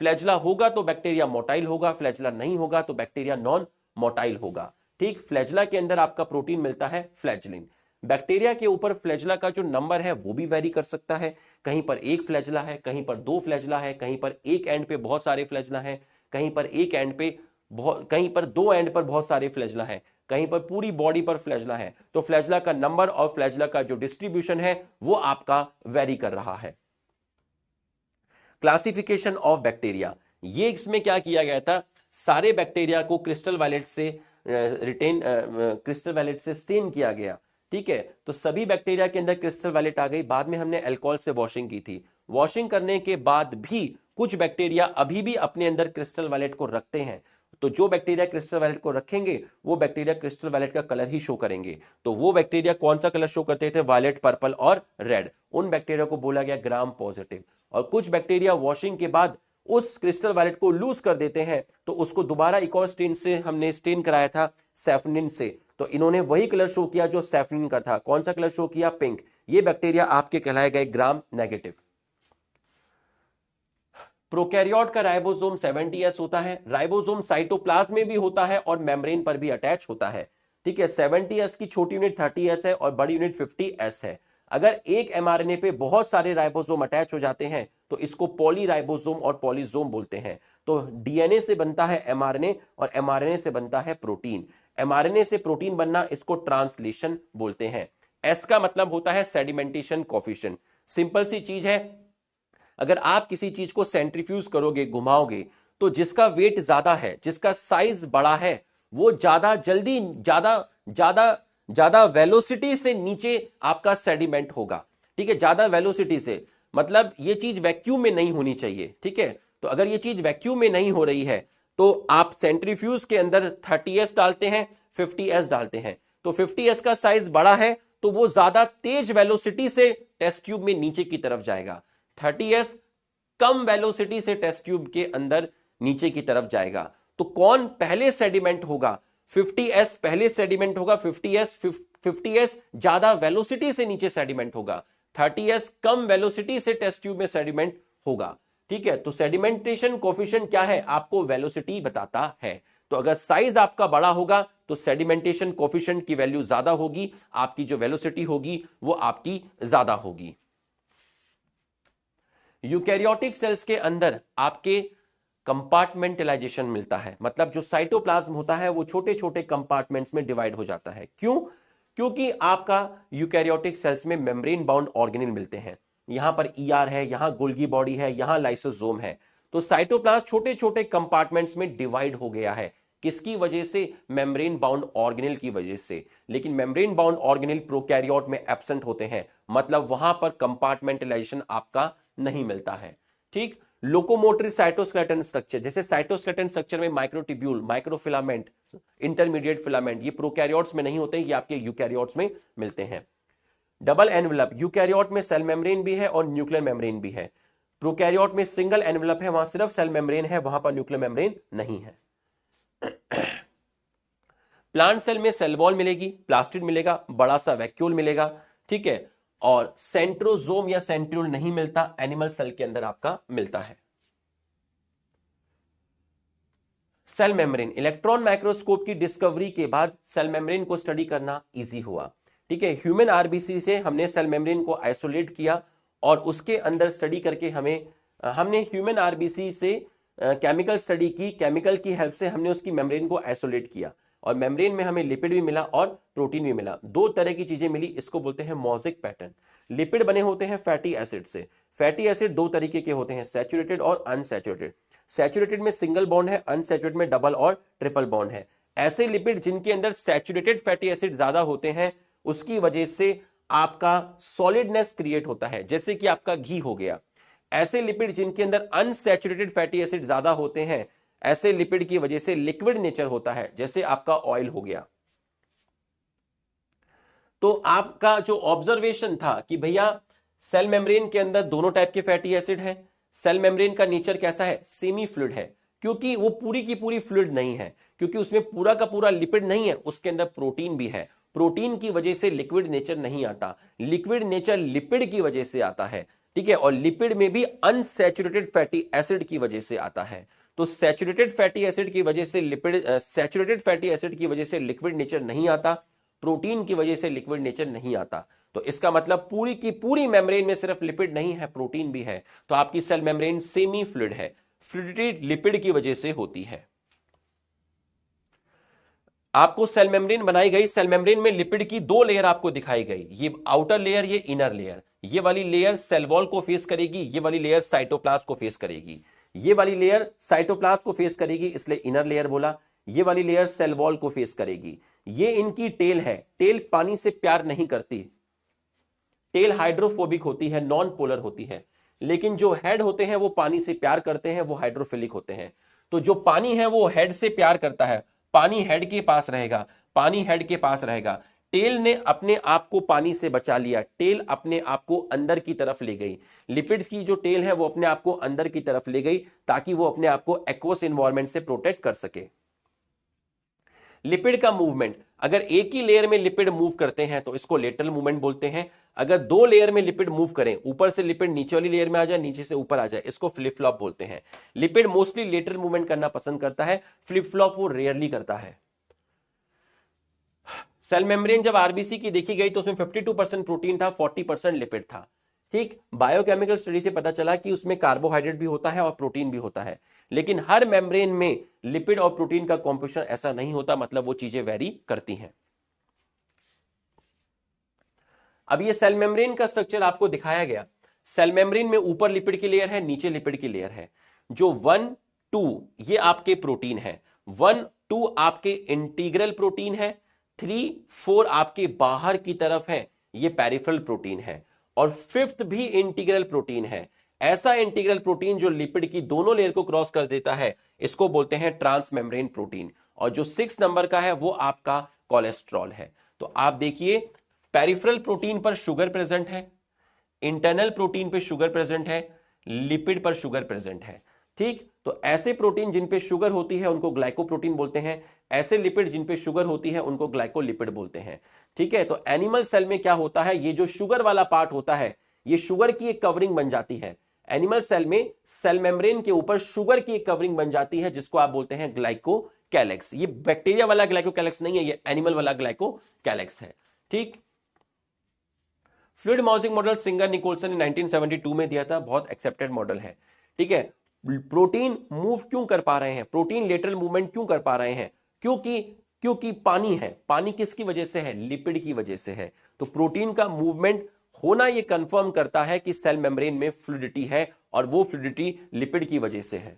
फ्लैजला होगा तो बैक्टीरिया मोटाइल होगा, फ्लैजला नहीं होगा तो बैक्टीरिया नॉन मोटाइल होगा। ठीक, फ्लैजला के अंदर आपका प्रोटीन मिलता है फ्लैजलिन। बैक्टीरिया के ऊपर फ्लैजला का जो नंबर है वो भी वेरी कर सकता है, कहीं पर 1 फ्लैजला है, कहीं पर 2 फ्लैजला है, कहीं पर एक एंड पे बहुत सारे फ्लैजला है, कहीं पर एक एंड पे कहीं पर 2 एंड पर बहुत सारे फ्लैजला है, कहीं पर पूरी बॉडी पर फ्लैजला है। तो फ्लैजला का नंबर और फ्लैजला का जो डिस्ट्रीब्यूशन है वो आपका वेरी कर रहा है। क्लासिफिकेशन ऑफ बैक्टीरिया, ये इसमें क्या किया गया था, सारे बैक्टीरिया को क्रिस्टल वायलेट से स्टेन किया गया। ठीक है, तो सभी बैक्टीरिया के अंदर क्रिस्टल वायलेट आ गई। बाद में हमने अल्कोहल से वॉशिंग की थी। वॉशिंग करने के बाद भी कुछ बैक्टीरिया अभी भी अपने अंदर क्रिस्टल वायलेट को रखते हैं, तो जो बैक्टीरिया क्रिस्टल वायलेट को रखेंगे वो बैक्टीरिया क्रिस्टल वायलेट का कलर ही शो करेंगे। तो वो बैक्टीरिया कौन सा कलर शो करते थे? वायलेट, पर्पल और रेड। उन बैक्टीरिया को बोला गया ग्राम पॉजिटिव। और कुछ बैक्टीरिया वॉशिंग के बाद उस क्रिस्टल वायलेट को लूज कर देते हैं, तो उसको दोबारा एक और स्टेन से हमने स्टेन कराया था सैफनिन से, तो इन्होंने वही कलर शो किया जो सैफनिन का था। कौन सा कलर शो किया? पिंक। ये बैक्टीरिया आपके कहलाए गए ग्राम नेगेटिव। प्रोकैरियोट का राइबोसोम 70S होता है। राइबोसोम साइटोप्लाज्म में भी होता है और मेम्ब्रेन पर भी अटैच होता है। ठीक है, 70S की छोटी यूनिट 30S है और बड़ी यूनिट 50S है। अगर एक एमआरएनए पे बहुत सारे राइबोसोम अटैच हो जाते हैं तो इसको पॉलीराइबोसोम और पॉलीजोम बोलते हैं। तो डीएनए से बनता है एमआरएनए और एमआरएनए से बनता है प्रोटीन। एमआरएनए से प्रोटीन बनना, इसको ट्रांसलेशन बोलते हैं। एस का मतलब होता है सेडिमेंटेशन कोफिशिएंट। सिंपल सी चीज है, अगर आप किसी चीज को सेंट्रीफ्यूज करोगे, घुमाओगे, तो जिसका वेट ज्यादा है, जिसका साइज बड़ा है, वो ज्यादा जल्दी, ज्यादा ज्यादा ज्यादा वेलोसिटी से नीचे आपका सेडिमेंट होगा। ठीक है, ज्यादा वेलोसिटी से, मतलब ये चीज वैक्यूम में नहीं होनी चाहिए। ठीक है, तो अगर ये चीज वैक्यूम में नहीं हो रही है तो आप सेंट्रीफ्यूज के अंदर 30S डालते हैं, 50S डालते हैं। तो 50S का साइज बड़ा है तो वो ज्यादा तेज वेलोसिटी से टेस्ट ट्यूब में नीचे की तरफ जाएगा। 30S कम वेलोसिटी से टेस्ट ट्यूब के अंदर नीचे की तरफ जाएगा। तो कौन पहले सेडिमेंट होगा? 50S पहले सेडिमेंट होगा। 50S ज्यादा वेलोसिटी से नीचे सेडिमेंट होगा। 30S कम वेलोसिटी से टेस्ट ट्यूब में सेडिमेंट होगा। ठीक है, तो सेडिमेंटेशन कोफिशिएंट क्या है? आपको वेलोसिटी बताता है। तो अगर साइज आपका बड़ा होगा तो सेडिमेंटेशन कोफिशिएंट की वैल्यू ज्यादा होगी, आपकी जो वेलोसिटी होगी वो आपकी ज्यादा होगी। यूकैरियोटिक सेल्स के अंदर आपके कंपार्टमेंटलाइजेशन मिलता है, मतलब जो साइटोप्लाज्म होता है वो छोटे छोटे कंपार्टमेंट्स में डिवाइड हो जाता है। क्यों? क्योंकि आपका यूकैरियोटिक सेल्स में मेम्ब्रेन बाउंड ऑर्गेनेल मिलते हैं। यहां पर ईआर है, यहां गोल्गी बॉडी है, यहां लाइसोसोम है। तो साइटोप्लाज्म छोटे छोटे कंपार्टमेंट्स में डिवाइड हो गया है। किसकी वजह से? मेम्ब्रेन बाउंड ऑर्गेनेल की वजह से। लेकिन मेम्ब्रेन बाउंड ऑर्गेनेल प्रोकैरियोट में एब्सेंट होते हैं, मतलब वहां पर कंपार्टमेंटलाइजेशन आपका नहीं मिलता है। ठीक, लोकोमोटरी साइटोस्केलेटन स्ट्रक्चर, जैसे साइटोस्केलेटन स्ट्रक्चर में माइक्रोट्यूब्यूल, माइक्रोफिलामेंट, इंटरमीडिएट फिलामेंट, ये प्रोकैरियोट्स में नहीं होते, ये आपके यूकैरियोट्स में मिलते हैं। डबल एनवेलप, यूकैरियोट में सेल मेम्ब्रेन भी है और न्यूक्लियर मेम्ब्रेन भी है। प्रोकैरियोट में सिंगल एनवेलप है, वहां सिर्फ सेल मेम्ब्रेन है, वहां पर न्यूक्लियर मेम्ब्रेन नहीं है। प्लांट सेल में सेल वॉल मिलेगी, प्लास्टिड मिलेगा, बड़ा सा वैक्यूल मिलेगा। ठीक है, और सेंट्रोजोम या सेंट्रियोल नहीं मिलता, एनिमल सेल के अंदर आपका मिलता है। सेल मेम्ब्रेन, इलेक्ट्रॉन माइक्रोस्कोप की डिस्कवरी के बाद सेल मेम्ब्रेन को स्टडी करना इजी हुआ। ठीक है, ह्यूमन आरबीसी से हमने सेल मेम्ब्रेन को आइसोलेट किया और उसके अंदर स्टडी करके हमने ह्यूमन आरबीसी से केमिकल स्टडी की, केमिकल की हेल्प से हमने उसकी मेम्ब्रेन को आइसोलेट किया और मेम्ब्रेन में हमें लिपिड भी मिला और प्रोटीन भी मिला। दो तरह की चीजें मिली, इसको बोलते हैं मोज़ेक पैटर्न। लिपिड बने होते हैं फैटी एसिड से। फैटी एसिड दो तरीके के होते हैं, सैचुरेटेड और अनसैचुरेटेड। सैचुरेटेड में सिंगल बॉन्ड है, अनसैचुरेटेड में डबल और ट्रिपल बॉन्ड है। ऐसे लिपिड जिनके अंदर सैचुरेटेड फैटी एसिड ज्यादा होते हैं, उसकी वजह से आपका सॉलिडनेस क्रिएट होता है, जैसे कि आपका घी हो गया। ऐसे लिपिड जिनके अंदर अनसैचुरेटेड फैटी एसिड ज्यादा होते हैं, ऐसे लिपिड की वजह से लिक्विड नेचर होता है, जैसे आपका ऑयल हो गया। तो आपका जो ऑब्जर्वेशन था कि भैया सेल मेम्ब्रेन के अंदर दोनों टाइप के फैटी एसिड हैं। सेल मेम्ब्रेन का नेचर कैसा है? सेमी फ्लूइड है, क्योंकि वो पूरी की पूरी फ्लूइड नहीं है, क्योंकि उसमें पूरा का पूरा लिपिड नहीं है, उसके अंदर प्रोटीन भी है। प्रोटीन की वजह से लिक्विड नेचर नहीं आता, लिक्विड नेचर लिपिड की वजह से आता है। ठीक है, और लिपिड में भी अनसैचुरेटेड फैटी एसिड की वजह से आता है। तो सैचुरेटेड फैटी एसिड की वजह से लिपिड, सैचुरेटेड फैटी एसिड की वजह से लिक्विड नेचर नहीं आता, प्रोटीन की वजह से लिक्विड नेचर नहीं आता। तो इसका मतलब पूरी की पूरी मेम्ब्रेन में सिर्फ लिपिड नहीं है, प्रोटीन भी है। तो आपकी सेल मेम्ब्रेन सेमी फ्लूइड है, फ्लूइडिटी लिपिड की वजह से होती है। आपको सेल मेम्ब्रेन बनाई गई, सेल मेम्ब्रेन में लिपिड की दो लेयर आपको दिखाई गई, ये आउटर लेयर, ये इनर लेयर। ये वाली लेयर सेल वॉल को फेस करेगी, ये वाली लेयर साइटोप्लाज्म को फेस करेगी। ये वाली लेयर साइटोप्लाज्म को फेस करेगी, इसलिए इनर लेयर बोला। ये वाली लेयर सेल वॉल को फेस करेगी। ये इनकी टेल है, टेल पानी से प्यार नहीं करती, टेल हाइड्रोफोबिक होती है, नॉन पोलर होती है। लेकिन जो हेड होते हैं वो पानी से प्यार करते हैं, वो हाइड्रोफिलिक होते हैं। तो जो पानी है वो हेड से प्यार करता है, पानी हेड के पास रहेगा, पानी हेड के पास रहेगा। टेल ने अपने आप को पानी से बचा लिया, टेल अपने आप को अंदर की तरफ ले गई। लिपिड्स की जो टेल है वो अपने आप को अंदर की तरफ ले गई ताकि वो अपने आप को एक्वस एनवायरनमेंट से प्रोटेक्ट कर सके। लिपिड का मूवमेंट, अगर एक ही लेयर में लिपिड मूव करते हैं तो इसको लेटरल मूवमेंट बोलते हैं। अगर दो लेयर में लिपिड मूव करें, ऊपर से लिपिड नीचे वाली लेयर में आ जाए, नीचे से ऊपर आ जाए, इसको फ्लिप फ्लॉप बोलते हैं। लिपिड मोस्टली लेटरल मूवमेंट करना पसंद करता है, फ्लिप फ्लॉप वो रेयरली करता है। सेल मेम्ब्रेन जब आरबीसी की देखी गई तो उसमें 52% प्रोटीन था, 40% लिपिड था। ठीक, बायोकेमिकल स्टडी से पता चला कि उसमें कार्बोहाइड्रेट भी होता है और प्रोटीन भी होता है, लेकिन हर मेम्ब्रेन में लिपिड और प्रोटीन का कॉम्पोजिशन ऐसा नहीं होता, मतलब वो चीजें वेरी करती हैं। अब ये सेल मेम्ब्रेन का स्ट्रक्चर आपको दिखाया गया। सेल मेम्ब्रेन में ऊपर लिपिड की लेयर है, नीचे लिपिड की लेयर है। जो 1, 2 ये आपके प्रोटीन है, 1, 2 आपके इंटीग्रल प्रोटीन है, 3, 4 आपके बाहर की तरफ है, ये पेरिफेरल प्रोटीन है, और 5th भी इंटीग्रल प्रोटीन है। ऐसा इंटीग्रल प्रोटीन जो लिपिड की दोनों लेयर को क्रॉस कर देता है, इसको बोलते हैं ट्रांस मेम्ब्रेन प्रोटीन। और जो 6 नंबर का है वो आपका कोलेस्ट्रॉल है। तो आप देखिए, पेरिफेरल प्रोटीन पर शुगर प्रेजेंट है, इंटरनल प्रोटीन पे शुगर प्रेजेंट है, लिपिड पर शुगर प्रेजेंट है। ठीक, तो ऐसे प्रोटीन जिन पे शुगर होती है उनको ग्लाइकोप्रोटीन बोलते हैं, ऐसे लिपिड जिन पे शुगर होती है उनको ग्लाइकोलिपिड बोलते हैं। ठीक है, तो एनिमल सेल में क्या होता है, ये जो शुगर वाला पार्ट होता है ये शुगर की एक कवरिंग बन जाती है। एनिमल सेल में सेल मेम्ब्रेन के ऊपर शुगर की एक कवरिंग बन जाती है जिसको आप बोलते हैं ग्लाइकोकैलेक्स। ये बैक्टीरिया वाला ग्लाइकोकैलेक्स नहीं है, ये एनिमल वाला ग्लाइकोकैलेक्स है। ठीक, फ्लूइड माउसिंग मॉडल सिंगर निकोलसन ने 1972 में दिया था, बहुत एक्सेप्टेड मॉडल है। ठीक है, प्रोटीन मूव क्यों कर पा रहे हैं, प्रोटीन लेटरल मूवमेंट क्यों कर पा रहे हैं, क्योंकि पानी है। पानी किसकी वजह से है, लिपिड की वजह से है। तो प्रोटीन का मूवमेंट होना यह कंफर्म करता है कि सेल मेम्ब्रेन में फ्लूइडिटी है, और वो फ्लूइडिटी लिपिड की वजह से है।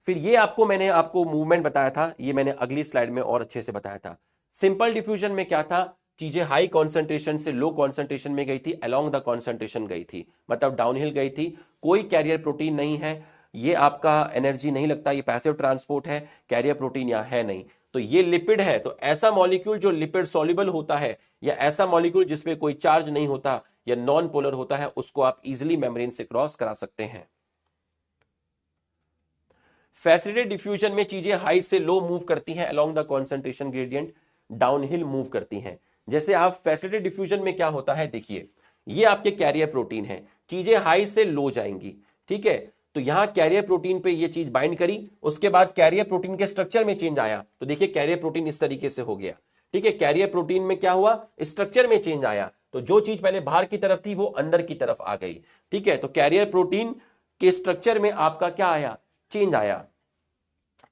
फिर ये मैंने आपको मूवमेंट बताया था, ये मैंने अगली स्लाइड में और अच्छे से बताया था। सिंपल डिफ्यूजन में क्या था, चीजें हाई कॉन्सेंट्रेशन से लो कॉन्सेंट्रेशन में गई थी, अलोंग द कॉन्सेंट्रेशन गई थी, मतलब डाउनहिल गई थी। कोई कैरियर प्रोटीन नहीं है, ये आपका एनर्जी नहीं लगता, ये पैसिव ट्रांसपोर्ट है, कैरियर प्रोटीन यहां है नहीं। तो ये लिपिड है, तो ऐसा मॉलिक्यूल जो लिपिड सॉल्युबल होता है, या ऐसा मॉलिक्यूल जिसपे कोई चार्ज नहीं होता या नॉन पोलर होता है, उसको आप इजिली मेम्ब्रेन से क्रॉस करा सकते हैं। फैसिलिटेड डिफ्यूजन में चीजें हाई से लो मूव करती हैं, along the concentration gradient downhill move करती हैं। जैसे आप फैसिलिटेड डिफ्यूजन में क्या होता है, देखिए ये आपके कैरियर प्रोटीन है, चीजें हाई से लो जाएंगी। ठीक है, तो यहां कैरियर प्रोटीन पे ये चीज बाइंड करी, उसके बाद कैरियर प्रोटीन के स्ट्रक्चर में चेंज आया, तो देखिए कैरियर प्रोटीन इस तरीके से हो गया। ठीक है, कैरियर प्रोटीन में क्या हुआ, स्ट्रक्चर में चेंज आया, तो जो चीज पहले बाहर की तरफ थी वो अंदर की तरफ आ गई। ठीक है, तो कैरियर प्रोटीन के स्ट्रक्चर में आपका क्या आया, चेंज आया।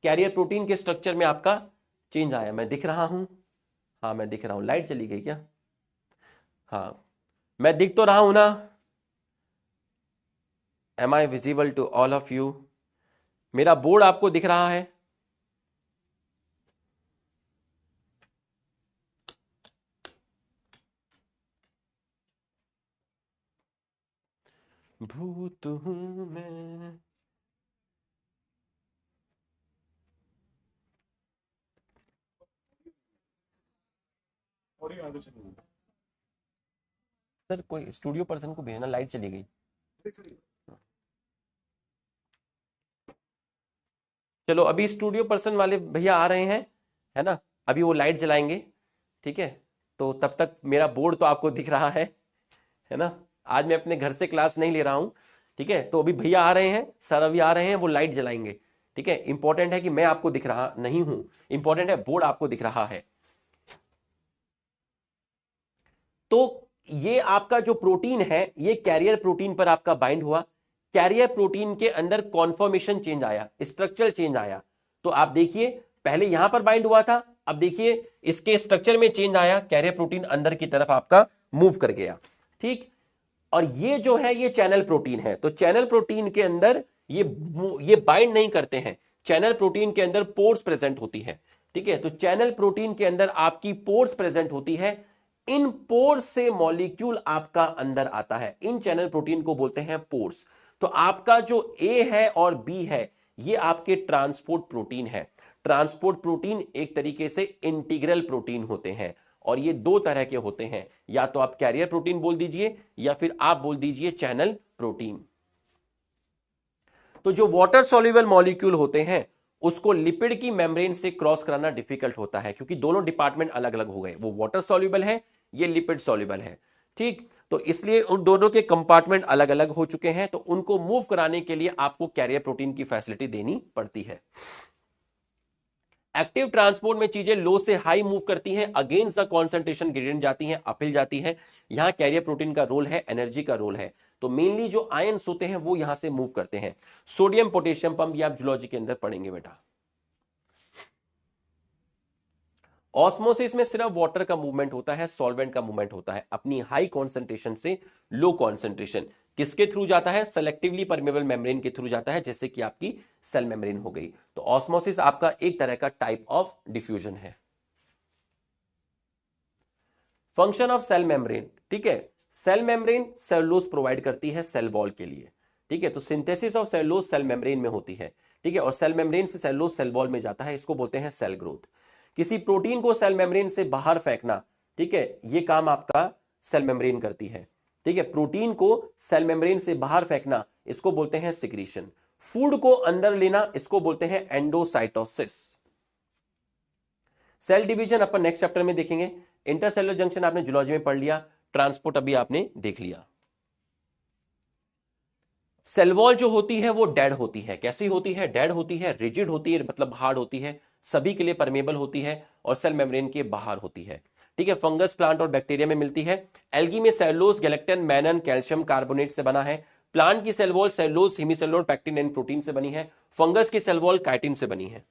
कैरियर प्रोटीन के स्ट्रक्चर में आपका चेंज आया। मैं दिख रहा हूं, हाँ मैं दिख रहा हूं, लाइट चली गई क्या, हाँ मैं दिख तो रहा हूं ना, am I visible to all of you, मेरा बोर्ड आपको दिख रहा है। भूत हूं मैं, सर कोई स्टूडियो पर्सन को भेजना, लाइट चली गई। चलो अभी स्टूडियो पर्सन वाले भैया आ रहे हैं, है ना, अभी वो लाइट जलाएंगे। ठीक है, तो तब तक मेरा बोर्ड तो आपको दिख रहा है ना। आज मैं अपने घर से क्लास नहीं ले रहा हूं। ठीक है, तो अभी भैया आ रहे हैं, सर अभी आ रहे हैं, वो लाइट जलाएंगे। ठीक है, इंपॉर्टेंट है कि मैं आपको दिख रहा नहीं हूं, इंपॉर्टेंट है बोर्ड आपको दिख रहा है। तो ये आपका जो प्रोटीन है ये कैरियर प्रोटीन पर आपका बाइंड हुआ, कैरियर प्रोटीन के अंदर कॉन्फॉर्मेशन चेंज आया, स्ट्रक्चर चेंज आया। तो आप देखिए पहले यहां पर बाइंड हुआ था, अब देखिए इसके स्ट्रक्चर में चेंज आया, कैरियर प्रोटीन अंदर की तरफ आपका मूव कर गया। ठीक, और ये जो है ये चैनल प्रोटीन है, तो चैनल प्रोटीन के अंदर ये बाइंड नहीं करते हैं, चैनल प्रोटीन के अंदर पोर्स प्रेजेंट होती है। ठीक है, तो चैनल प्रोटीन के अंदर आपकी पोर्स प्रेजेंट होती है, इन पोर्स से मॉलिक्यूल आपका अंदर आता है, इन चैनल प्रोटीन को बोलते हैं पोर्स। तो आपका जो ए है और बी है ये आपके ट्रांसपोर्ट प्रोटीन है। ट्रांसपोर्ट प्रोटीन एक तरीके से इंटीग्रल प्रोटीन होते हैं और ये दो तरह के होते हैं, या तो आप कैरियर प्रोटीन बोल दीजिए या फिर आप बोल दीजिए चैनल प्रोटीन। तो जो वाटर सॉल्युबल मॉलिक्यूल होते हैं उसको लिपिड की मेम्ब्रेन से क्रॉस कराना डिफिकल्ट होता है, क्योंकि दोनों डिपार्टमेंट अलग अलग हो गए, वो वाटर सॉल्युबल है, ये लिपिड सॉल्युबल है। ठीक, तो इसलिए उन दोनों के कंपार्टमेंट अलग अलग हो चुके हैं, तो उनको मूव कराने के लिए आपको कैरियर प्रोटीन की फैसिलिटी देनी पड़ती है। एक्टिव ट्रांसपोर्ट में चीजें लो से हाई मूव करती हैं, अगेंस्ट द कॉन्सेंट्रेशन ग्रेडियंट जाती हैं, अपहिल जाती है। यहां कैरियर प्रोटीन का रोल है, एनर्जी का रोल है। तो मेनली जो आयंस होते हैं वो यहां से मूव करते हैं। सोडियम पोटेशियम पंप ये आप जूलॉजी के अंदर पढ़ेंगे बेटा। ऑस्मोसिस में सिर्फ वाटर का मूवमेंट होता है, सॉल्वेंट का मूवमेंट होता है, अपनी हाई कॉन्सेंट्रेशन से लो कॉन्सेंट्रेशन। किसके थ्रू जाता है? सेलेक्टिवली परमेबल मेम्ब्रेन के थ्रू जाता है, जैसे कि आपकी सेल मेम्ब्रेन हो गई। तो ऑस्मोसिस आपका एक तरह का टाइप ऑफ डिफ्यूजन है। फंक्शन ऑफ सेल मेम्ब्रेन, ठीक है, सेल मेम्ब्रेन सेलुलोज प्रोवाइड करती है सेल वॉल के लिए, ठीक है। तो synthesis of cellulose cell membrane में होती है, ठीक है, और सेल मेम्ब्रेन से सेलुलोज सेल वॉल में जाता है, इसको बोलते हैं सेल ग्रोथ। किसी प्रोटीन को सेल मेम्ब्रेन से बाहर फेंकना, ठीक है, ये काम आपका सेल मेम्ब्रेन करती है, ठीक है। प्रोटीन को सेल मेम्ब्रेन से बाहर फेंकना, इसको बोलते हैं सिक्रीशन। फूड को अंदर लेना, इसको बोलते हैं एंडोसाइटोसिस। सेल डिवीजन अपन नेक्स्ट चैप्टर में देखेंगे। इंटरसेलुलर जंक्शन आपने जूलॉजी में पढ़ लिया, ट्रांसपोर्ट अभी आपने देख लिया। सेल वॉल जो होती है वो डेड होती है। कैसी होती है? डेड होती है, रिजिड होती है, मतलब हार्ड होती है, सभी के लिए परमेबल होती है और सेल मेम्ब्रेन के बाहर होती है, ठीक है। फंगस, प्लांट और बैक्टीरिया में मिलती है। एल्गी में cellulose, galactan, mannan, calcium carbonate से बना है। प्लांट की cell wall cellulose, hemicellulose, pectin and protein से बनी है। फंगस की सेल वॉल काइटिन से बनी है।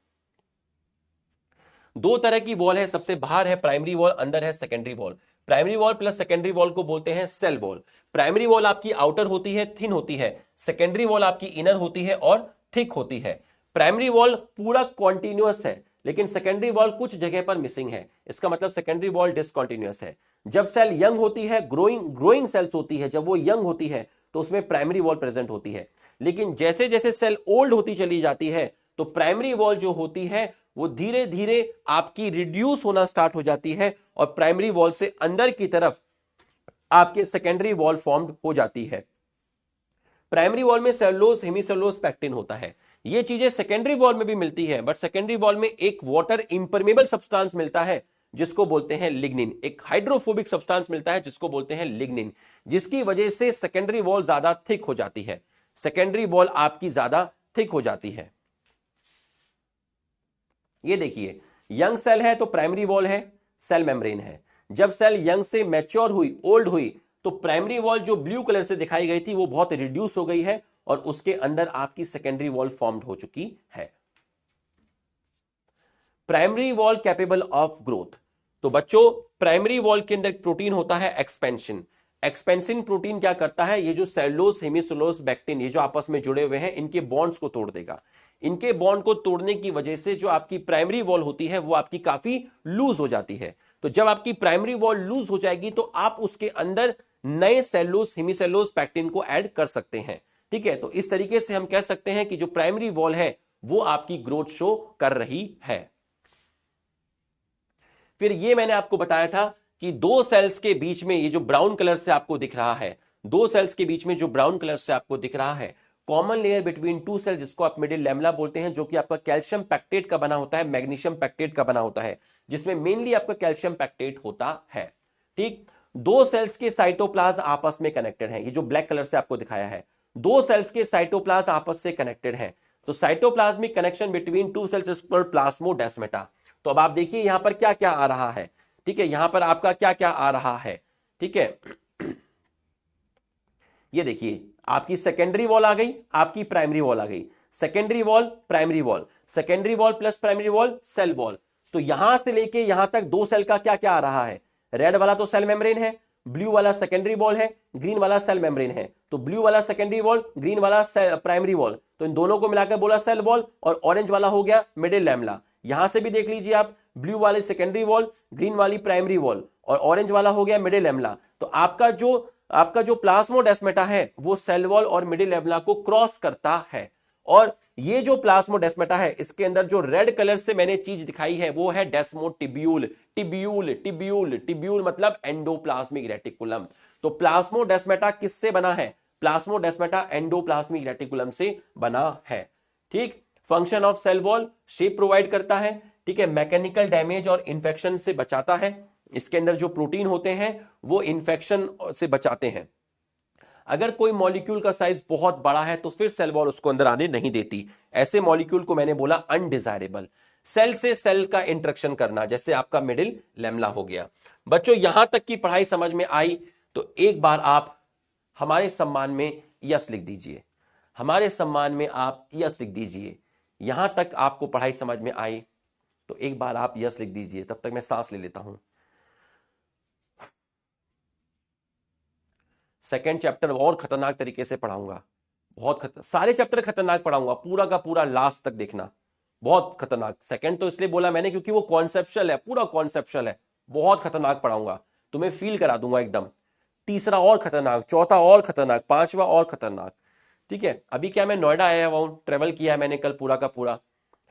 दो तरह की वॉल है, सबसे बाहर है प्राइमरी वॉल, अंदर है secondary wall. Primary wall plus secondary wall को बोलते हैं सेल वॉल। प्राइमरी वॉल आपकी आउटर होती है, थिन होती है, सेकेंडरी वॉल आपकी इनर होती है और थिक होती है। प्राइमरी वॉल पूरा कॉन्टिन्यूअस है, लेकिन सेकेंडरी वॉल कुछ जगह पर मिसिंग है, इसका मतलब सेकेंडरी वॉल डिसकॉन्टिन्यूअस है। जब सेल यंग होती है, ग्रोइंग सेल्स होती है, जब वो यंग होती है तो उसमें प्राइमरी वॉल प्रेजेंट होती है। लेकिन जैसे जैसे सेल ओल्ड होती चली जाती है तो प्राइमरी वॉल जो होती है वो धीरे धीरे आपकी रिड्यूस होना स्टार्ट हो जाती है और प्राइमरी वॉल से अंदर की तरफ आपके सेकेंडरी वॉल फॉर्म्ड हो जाती है। प्राइमरी वॉल में सेलुलोज, हेमिसेलुलोज, पैक्टिन होता है। ये चीजें सेकेंडरी वॉल में भी मिलती है, बट सेकेंडरी वॉल में एक वाटर इंपरमेबल सब्सटेंस मिलता है जिसको बोलते हैं लिग्निन। एक हाइड्रोफोबिक सब्सटेंस मिलता है जिसको बोलते हैं लिग्निन, जिसकी वजह से सेकेंडरी वॉल ज्यादा थिक हो जाती है। सेकेंडरी वॉल आपकी ज्यादा थिक हो जाती है। ये देखिए, यंग सेल है तो प्राइमरी वॉल है, सेल मेम्ब्रेन है। जब सेल यंग से मैच्योर हुई, ओल्ड हुई, तो प्राइमरी वॉल जो ब्लू कलर से दिखाई गई थी वो बहुत रिड्यूस हो गई है और उसके अंदर आपकी सेकेंडरी वॉल फॉर्म्ड हो चुकी है। Primary wall capable of growth. तो बच्चों, प्राइमरी वॉल के अंदर एक प्रोटीन होता है एक्सपेंशन। एक्सपेंशन प्रोटीन क्या करता है? ये जो सेलुलोज, हेमिसेलुलोज, पैक्टिन, ये जो आपस में जुड़े हुए हैं, इनके बॉन्ड्स को तोड़ देगा। इनके बॉन्ड को तोड़ने की वजह से जो आपकी प्राइमरी वॉल होती है वो आपकी काफी लूज हो जाती है। तो जब आपकी प्राइमरी वॉल लूज हो जाएगी तो आप उसके अंदर नए सेलुलोज, हेमिसेलुलोज, पैक्टिन को ऐड कर सकते हैं, ठीक है। तो इस तरीके से हम कह सकते हैं कि जो प्राइमरी वॉल है वो आपकी ग्रोथ शो कर रही है। फिर ये मैंने आपको बताया था कि दो सेल्स के बीच में, ये जो ब्राउन कलर से आपको दिख रहा है, दो सेल्स के बीच में जो ब्राउन कलर से आपको दिख रहा है, common layer between two cells, जिसको आप मिडिल लैमेला बोलते हैं, जो कि आपका कैल्शियम पैक्टेट का बना होता है, मैग्नीशियम पैक्टेट का बना होता है, जिसमें मेनली आपका कैल्शियम पैक्टेट होता है, ठीक। दो सेल्स के साइटोप्लाज्म आपस में कनेक्टेड है, ये जो ब्लैक कलर से आपको दिखाया है, दो सेल्स के साइटोप्लाज्म आपस से कनेक्टेड है। तो cytoplasmic connection between two cells is called plasmodesmata. तो अब आप देखिए यहां पर क्या क्या आ रहा है, ठीक है, यहां पर आपका क्या क्या आ रहा है, ठीक है। ये देखिए, आपकी सेकेंडरी वॉल आ गई, आपकी प्राइमरी वॉल आ गई, secondary wall, primary wall, secondary wall plus primary wall, cell wall. तो यहां से लेके यहां तक दो सेल का क्या क्या आ रहा है? रेड वाला तो सेल मेम्ब्रेन है, ब्लू वाला सेकेंडरी वॉल है, ग्रीन वाला सेल मेम्ब्रेन है। तो ब्लू वाला सेकेंडरी वॉल, ग्रीन वाला प्राइमरी वॉल, तो इन दोनों को मिलाकर बोला सेल वॉल, और ऑरेंज वाला हो गया मिडिल लैमेला। यहां से भी देख लीजिए आप, ब्लू वाली सेकेंडरी वॉल, ग्रीन वाली प्राइमरी वॉल, और ऑरेंज वाला हो गया मिडिल लैमेला। तो आपका जो आपका जो प्लाज्मोडेस्माटा है वो सेल वॉल और मिडिल लेवला को क्रॉस करता है। और ये जो प्लाज्मोडेस्माटा है इसके अंदर जो रेड कलर से मैंने चीज दिखाई है वो है डेस्मोटिब्यूल। टिब्यूल टिब्यूल टिब्यूल मतलब एंडोप्लाज्मिक रेटिकुलम। तो प्लाज्मोडेस्माटा किससे बना है? प्लाज्मोडेस्माटा एंडोप्लाज्मिक रेटिकुलम से बना है। ठीक, function of cell wall, shape provide करता है, ठीक है, मैकेनिकल डैमेज और इंफेक्शन से बचाता है। इसके अंदर जो प्रोटीन होते हैं वो इंफेक्शन से बचाते हैं। अगर कोई मॉलिक्यूल का साइज बहुत बड़ा है तो फिर सेल वॉल उसको अंदर आने नहीं देती। ऐसे मॉलिक्यूल को मैंने बोला अनडिजायरेबल। सेल से सेल का इंटरेक्शन करना, जैसे आपका मिडिल लेमला हो गया। बच्चों यहां तक की पढ़ाई समझ में आई तो एक बार आप हमारे सम्मान में यस लिख दीजिए। हमारे सम्मान में आप यस लिख दीजिए। यहां तक आपको पढ़ाई समझ में आई तो एक बार आप यस लिख दीजिए। तब तक मैं सांस ले लेता हूं। सेकेंड चैप्टर और खतरनाक तरीके से पढ़ाऊंगा, बहुत सारे चैप्टर खतरनाक पढ़ाऊंगा, पूरा का पूरा लास्ट तक देखना, बहुत खतरनाक। सेकेंड तो इसलिए बोला मैंने क्योंकि वो कॉन्सेप्चुअल है, पूरा कॉन्सेप्चुअल है, बहुत खतरनाक पढ़ाऊंगा, तुम्हें फील करा दूंगा एकदम। तीसरा और खतरनाक, चौथा और खतरनाक, पांचवा और खतरनाक। ठीक है, अभी क्या मैं नोएडा आया हुआ हूं, ट्रेवल किया है मैंने कल पूरा का पूरा,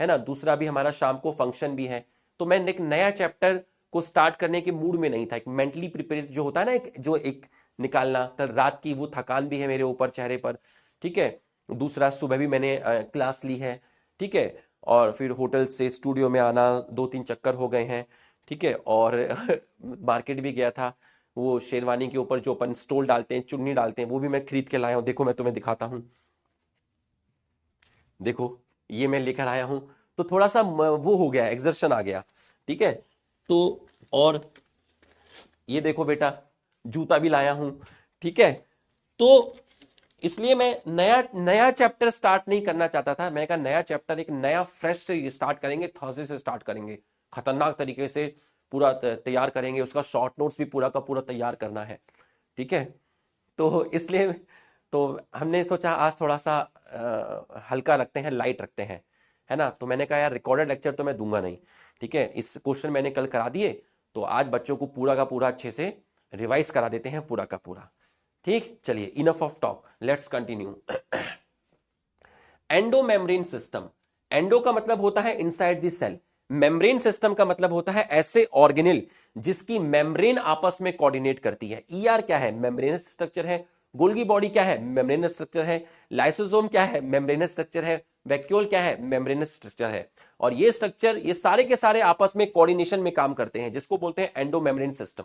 है ना। दूसरा भी हमारा शाम को फंक्शन भी है, तो मैं एक नया चैप्टर को स्टार्ट करने के मूड में नहीं था। एक मेंटली प्रिपेयर जो होता है ना, एक निकालना, तो रात की वो थकान भी है मेरे ऊपर चेहरे पर। ठीक है, दूसरा सुबह भी मैंने क्लास ली है। ठीक है, और फिर होटल से स्टूडियो में आना 2-3 चक्कर हो गए हैं। ठीक है, और मार्केट भी गया था, वो शेरवानी के ऊपर जो अपन स्टोल डालते हैं, चुन्नी डालते हैं, वो भी मैं खरीद के लाया हूं। देखो मैं तुम्हें दिखाता हूं, देखो ये मैं लेकर आया हूं। तो थोड़ा सा वो हो गया, एक्सर्शन आ गया। ठीक है, तो और ये देखो बेटा, जूता भी लाया हूं। ठीक है, तो इसलिए मैं नया नया चैप्टर स्टार्ट नहीं करना चाहता था। मैं कहा नया चैप्टर एक नया फ्रेश से स्टार्ट करेंगे, थर्सडे से स्टार्ट करेंगे, खतरनाक तरीके से पूरा तैयार करेंगे। उसका शॉर्ट नोट्स भी पूरा का पूरा तैयार करना है। ठीक है, तो इसलिए तो हमने सोचा आज थोड़ा सा हल्का रखते हैं, लाइट रखते हैं, है ना। तो मैंने कहा यार रिकॉर्डेड लेक्चर तो मैं दूंगा नहीं। ठीक है, इस क्वेश्चन मैंने कल करा दिए, तो आज बच्चों को पूरा का पूरा अच्छे से रिवाइज करा देते हैं पूरा का पूरा। ठीक, चलिए enough of talk, let's continue. Endomembrane system. Endo का मतलब होता है inside the cell, membrane system का मतलब होता है ऐसे ऑर्गेनेल जिसकी मेम्ब्रेन आपस में कोऑर्डिनेट करती है। ईआर क्या है? मेम्ब्रेनस स्ट्रक्चर है। गोल्गी बॉडी क्या है? मेम्ब्रेनस स्ट्रक्चर है। लाइसोसोम क्या है? मेम्ब्रेनस स्ट्रक्चर है। वैक्यूल क्या है? मेम्ब्रेनस स्ट्रक्चर है। और ये स्ट्रक्चर, ये सारे के सारे आपस में कोऑर्डिनेशन में काम करते हैं, जिसको बोलते हैं एंडो मेम्ब्रेन सिस्टम।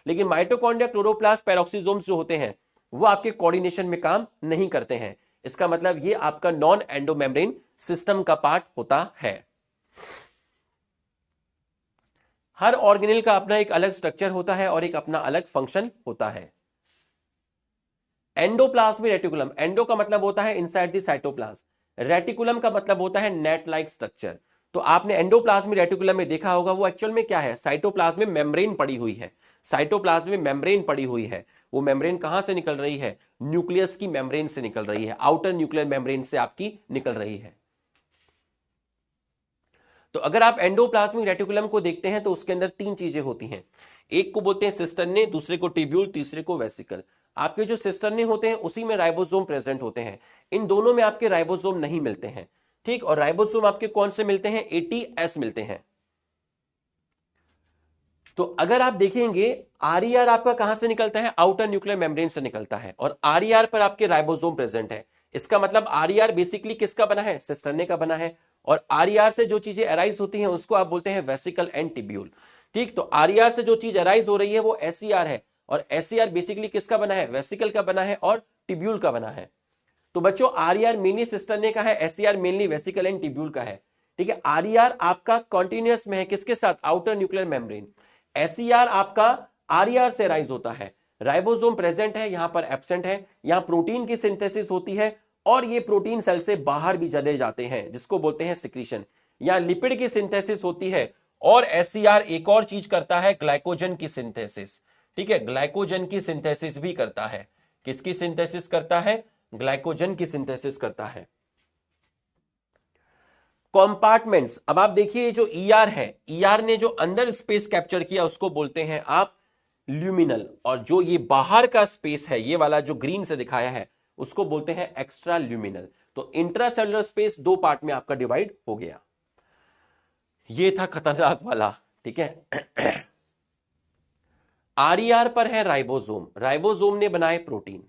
लेकिन माइटोकॉन्ड्रिया, क्लोरोप्लास्ट, पेरोक्सीसोम्स जो होते हैं वो आपके कोऑर्डिनेशन में काम नहीं करते हैं। इसका मतलब ये आपका नॉन एंडो मेम्ब्रेन सिस्टम का पार्ट होता है। हर ऑर्गेनेल का अपना एक अलग स्ट्रक्चर होता है और एक अपना अलग फंक्शन होता है। एंडोप्लाज्मिक रेटिकुलम, एंडो का मतलब होता है इनसाइड द साइटोप्लाज्म, रेटिकुलम का मतलब होता है नेट लाइक स्ट्रक्चर। तो आपने एंडोप्लाज्मिक रेटिकुलम में देखा होगा, वो एक्चुअल में क्या है? साइटोप्लाज्म में मेम्ब्रेन पड़ी हुई है। साइटोप्लाज्म में मेम्ब्रेन पड़ी हुई है। वो मेम्ब्रेन कहां से निकल रही है? न्यूक्लियस की मेम्ब्रेन से निकल रही है, आउटर न्यूक्लियर मेम्ब्रेन से आपकी निकल रही है। तो अगर आप एंडोप्लाज्मिक रेटिकुलम को देखते हैं तो उसके अंदर 3 चीजें होती हैं। एक को बोलते हैं सिस्टर्ने, दूसरे को ट्यूब्यूल, तीसरे को वेसिकल। आपके जो सिस्टर्ने होते हैं उसी में राइबोसोम प्रेजेंट होते हैं। इन दोनों में आपके राइबोसोम नहीं मिलते हैं। ठीक, और राइबोसोम आपके कौन से मिलते हैं? ATS मिलते हैं। तो अगर आप देखेंगे RER आपका कहां से निकलता है? आउटर न्यूक्लियर मेम्ब्रेन से निकलता है, और RER पर आपके राइबोसोम प्रेजेंट है। इसका मतलब RER बेसिकली किसका बना है? सिस्टर्ने का बना है। और RER से जो चीजें अराइज होती हैं उसको आप बोलते हैं वेसिकल एंड टिब्यूल। ठीक, तो RER से जो चीज अराइज हो रही है वो SER है, और SER बेसिकली किसका बना है? वेसिकल का बना है और टिब्यूल का बना है। तो बच्चों RER मेनली सिस्टर्ने का है, SER mainly vesicle and tubule का है। ठीक है, RER आपका कॉन्टिन्यूअस में है, किसके साथ? Outer nuclear membrane. SER आपका RER से राइज होता है। राइबोसोम प्रेजेंट है, यहां पर एब्सेंट है। यहां प्रोटीन की सिंथेसिस होती है, और ये प्रोटीन सेल से बाहर भी चले जाते हैं, जिसको बोलते हैं सिक्रीशन। यहां लिपिड की सिंथेसिस होती है, और SER एक और चीज करता है, ग्लाइकोजन की सिंथेसिस। ठीक है, ग्लाइकोजन की सिंथेसिस भी करता है। किसकी सिंथेसिस करता है? ग्लाइकोजन की सिंथेसिस करता है। कंपार्टमेंट्स, अब आप देखिए जो ER है, ER ने जो अंदर स्पेस कैप्चर किया उसको बोलते हैं आप ल्यूमिनल, और जो ये बाहर का स्पेस है, ये वाला जो ग्रीन से दिखाया है, उसको बोलते हैं एक्स्ट्रा ल्यूमिनल। तो इंट्रासेलुलर स्पेस दो पार्ट में आपका डिवाइड हो गया। ये था खतरनाक वाला, ठीक है। आरईआर पर है राइबोसोम, राइबोसोम ने बनाए प्रोटीन।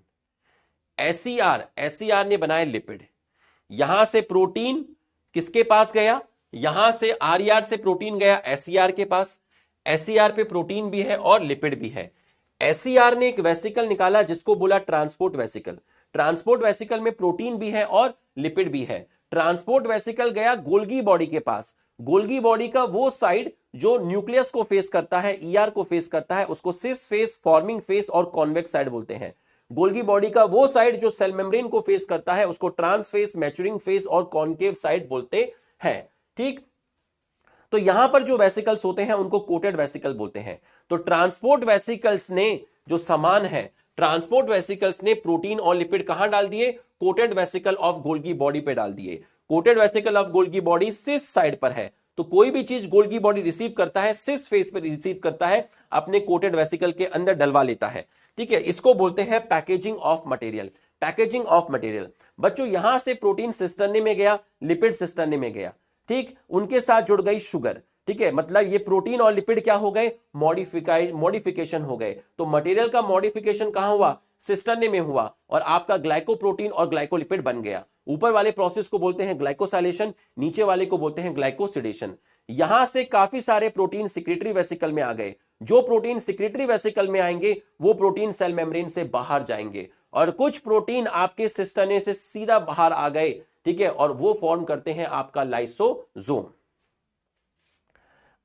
एसईआर ने बनाए लिपिड। यहां से प्रोटीन किसके पास गया, यहां से आरईआर से प्रोटीन गया एसईआर के पास। एसईआर पे प्रोटीन भी है और लिपिड भी है। एसईआर ने एक वेसिकल निकाला जिसको बोला ट्रांसपोर्ट वेसिकल। ट्रांसपोर्ट वेसिकल में प्रोटीन भी है और लिपिड भी है। ट्रांसपोर्ट वेसिकल गया गोल्गी बॉडी के पास। गोल्गी बॉडी का वो साइड जो न्यूक्लियस को फेस करता है, ईआर को फेस करता है, उसको सिस फेस, फॉर्मिंग फेस और कॉन्वेक्स साइड बोलते हैं। गोल्गी बॉडी का वो साइड जो सेल मेम्ब्रेन को फेस करता है, उसको ट्रांस फेस, मैच्योरिंग फेस और कॉन्केव साइड बोलते हैं। ठीक, तो यहां पर जो वेसिकल्स होते हैं उनको कोटेड वेसिकल बोलते हैं। तो ट्रांसपोर्ट वेसिकल्स ने जो सामान है, ट्रांसपोर्ट वेसिकल्स ने प्रोटीन और लिपिड कहां डाल दिए, coated vesicle of Golgi body पे डाल दिए। Coated vesicle of Golgi body cis side पर है, तो कोई भी चीज गोल्गी बॉडी रिसीव करता है, सिस फेस पे रिसीव करता है, अपने कोटेड वेसिकल के अंदर डलवा लेता है। ठीक है, इसको बोलते हैं packaging of material. Packaging of material. बच्चों यहां से प्रोटीन सिस्टर्ने में गया, लिपिड सिस्टर्ने में गया। ठीक, उनके साथ जुड़ गई शुगर। ठीक है, मतलब ये प्रोटीन और लिपिड क्या हो गए, मॉडिफिकेशन हो गए। तो मटेरियल का मॉडिफिकेशन कहां हुआ, सिस्टर्ने में हुआ, और आपका ग्लाइकोप्रोटीन और ग्लाइकोलिपिड बन गया। ऊपर वाले प्रोसेस को बोलते हैं ग्लाइकोसाइलेशन, नीचे वाले को बोलते हैं ग्लाइकोसिडेशन। यहां से काफी सारे प्रोटीन सिक्रेटरी वेसिकल में आ गए। जो प्रोटीन सिक्रेटरी वेसिकल में आएंगे वो प्रोटीन सेल मेम्ब्रेन से बाहर जाएंगे, और कुछ प्रोटीन आपके सिस्टर्ने से सीधा बाहर आ गए। ठीक है, और वो फॉर्म करते हैं आपका लाइसोसोम।